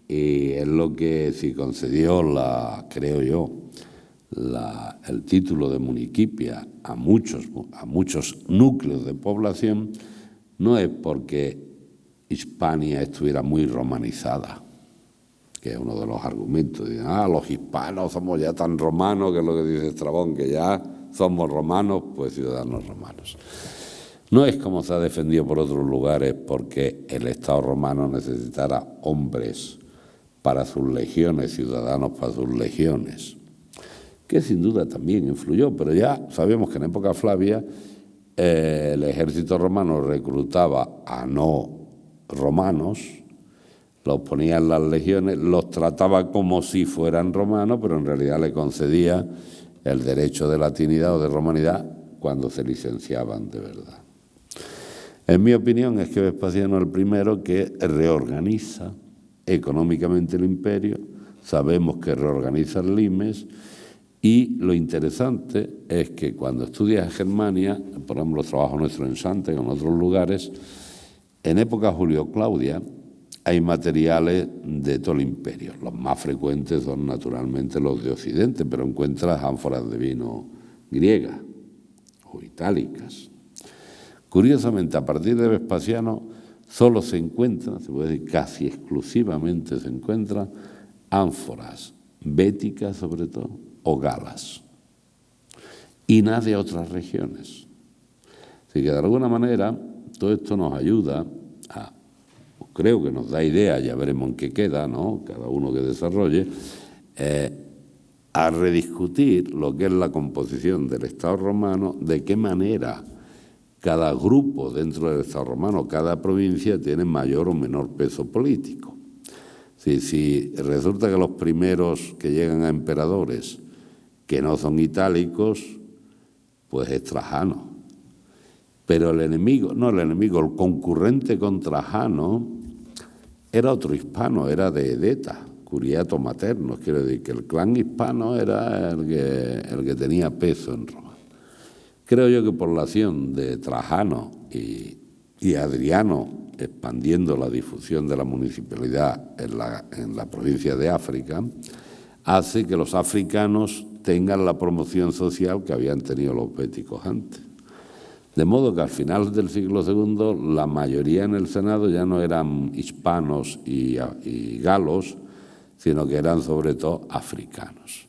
Y es lo que si concedió, creo yo, el título de municipia a muchos núcleos de población, no es porque Hispania estuviera muy romanizada, que es uno de los argumentos. Dicen, los hispanos somos ya tan romanos, que es lo que dice Estrabón, que ya somos romanos, pues ciudadanos romanos. No es como se ha defendido por otros lugares porque el Estado romano necesitara hombres para sus legiones, ciudadanos para sus legiones, que sin duda también influyó, pero ya sabemos que en época Flavia el ejército romano reclutaba a no romanos, los ponía en las legiones, los trataba como si fueran romanos, pero en realidad le concedía el derecho de latinidad o de romanidad cuando se licenciaban de verdad. En mi opinión es que Vespasiano es el primero que reorganiza económicamente el imperio, sabemos que reorganiza el limes, y lo interesante es que cuando estudias Germania, por ejemplo, trabajo nuestro en Sante, en otros lugares, en época Julio-Claudia hay materiales de todo el imperio. Los más frecuentes son naturalmente los de Occidente, pero encuentras ánforas de vino griegas o itálicas. Curiosamente, a partir de Vespasiano, solo se encuentran, se puede decir casi exclusivamente se encuentran, ánforas béticas sobre todo, o galas, y nada de otras regiones. Así que de alguna manera todo esto nos ayuda creo que nos da idea, ya veremos en qué queda, ¿no? Cada uno que desarrolle, a rediscutir lo que es la composición del Estado romano, de qué manera cada grupo dentro del Estado romano, cada provincia tiene mayor o menor peso político. Si resulta que los primeros que llegan a emperadores que no son itálicos, pues es Trajano. Pero el concurrente con Trajano era otro hispano, era de Edeta, Curiato Materno. Quiere decir que el clan hispano era el que tenía peso en Roma. Creo yo que por la acción de Trajano y Adriano expandiendo la difusión de la municipalidad en la provincia de África, hace que los africanos tengan la promoción social que habían tenido los béticos antes. De modo que al final del siglo II la mayoría en el Senado ya no eran hispanos y galos, sino que eran sobre todo africanos.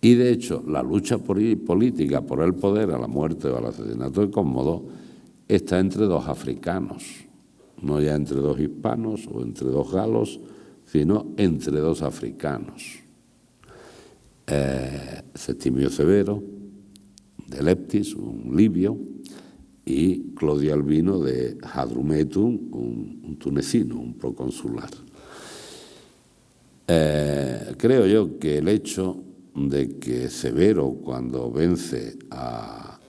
Y de hecho la lucha política por el poder a la muerte o al asesinato de Cómodo está entre 2 africanos, no ya entre 2 hispanos o entre 2 galos, sino entre 2 africanos. Septimio Severo, de Leptis, un libio, y Clodio Albino de Hadrumetum, un tunecino, un proconsular. Creo yo que el hecho de que Severo, cuando vence a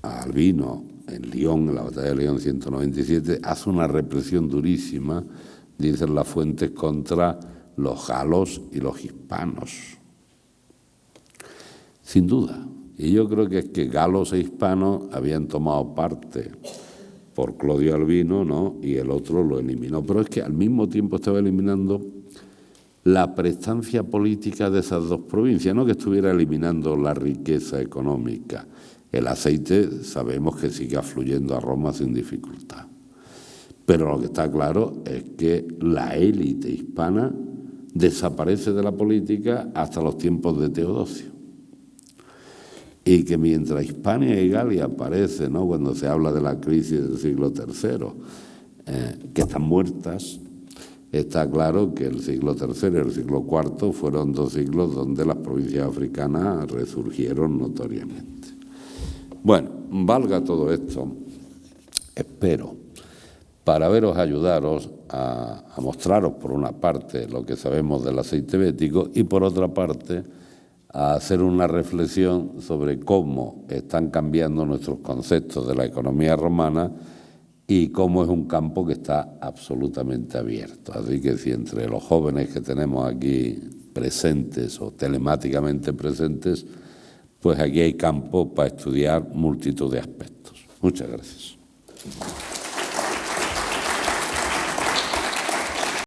Albino en Lyon, en la batalla de Lyon 197, hace una represión durísima, dicen las fuentes, contra los galos y los hispanos. Sin duda. Y yo creo que es que galos e hispanos habían tomado parte por Clodio Albino, ¿no? Y el otro lo eliminó. Pero es que al mismo tiempo estaba eliminando la prestancia política de esas dos provincias, no que estuviera eliminando la riqueza económica. El aceite sabemos que sigue fluyendo a Roma sin dificultad. Pero lo que está claro es que la élite hispana desaparece de la política hasta los tiempos de Teodosio. Y que mientras Hispania y Galia aparecen, ¿no?, cuando se habla de la crisis del siglo III, que están muertas, está claro que el siglo III y el siglo IV fueron dos siglos donde las provincias africanas resurgieron notoriamente. Bueno, valga todo esto, espero, para ayudaros a mostraros, por una parte, lo que sabemos del aceite bético y, por otra parte, a hacer una reflexión sobre cómo están cambiando nuestros conceptos de la economía romana y cómo es un campo que está absolutamente abierto. Así que si entre los jóvenes que tenemos aquí presentes o telemáticamente presentes, pues aquí hay campo para estudiar multitud de aspectos. Muchas gracias.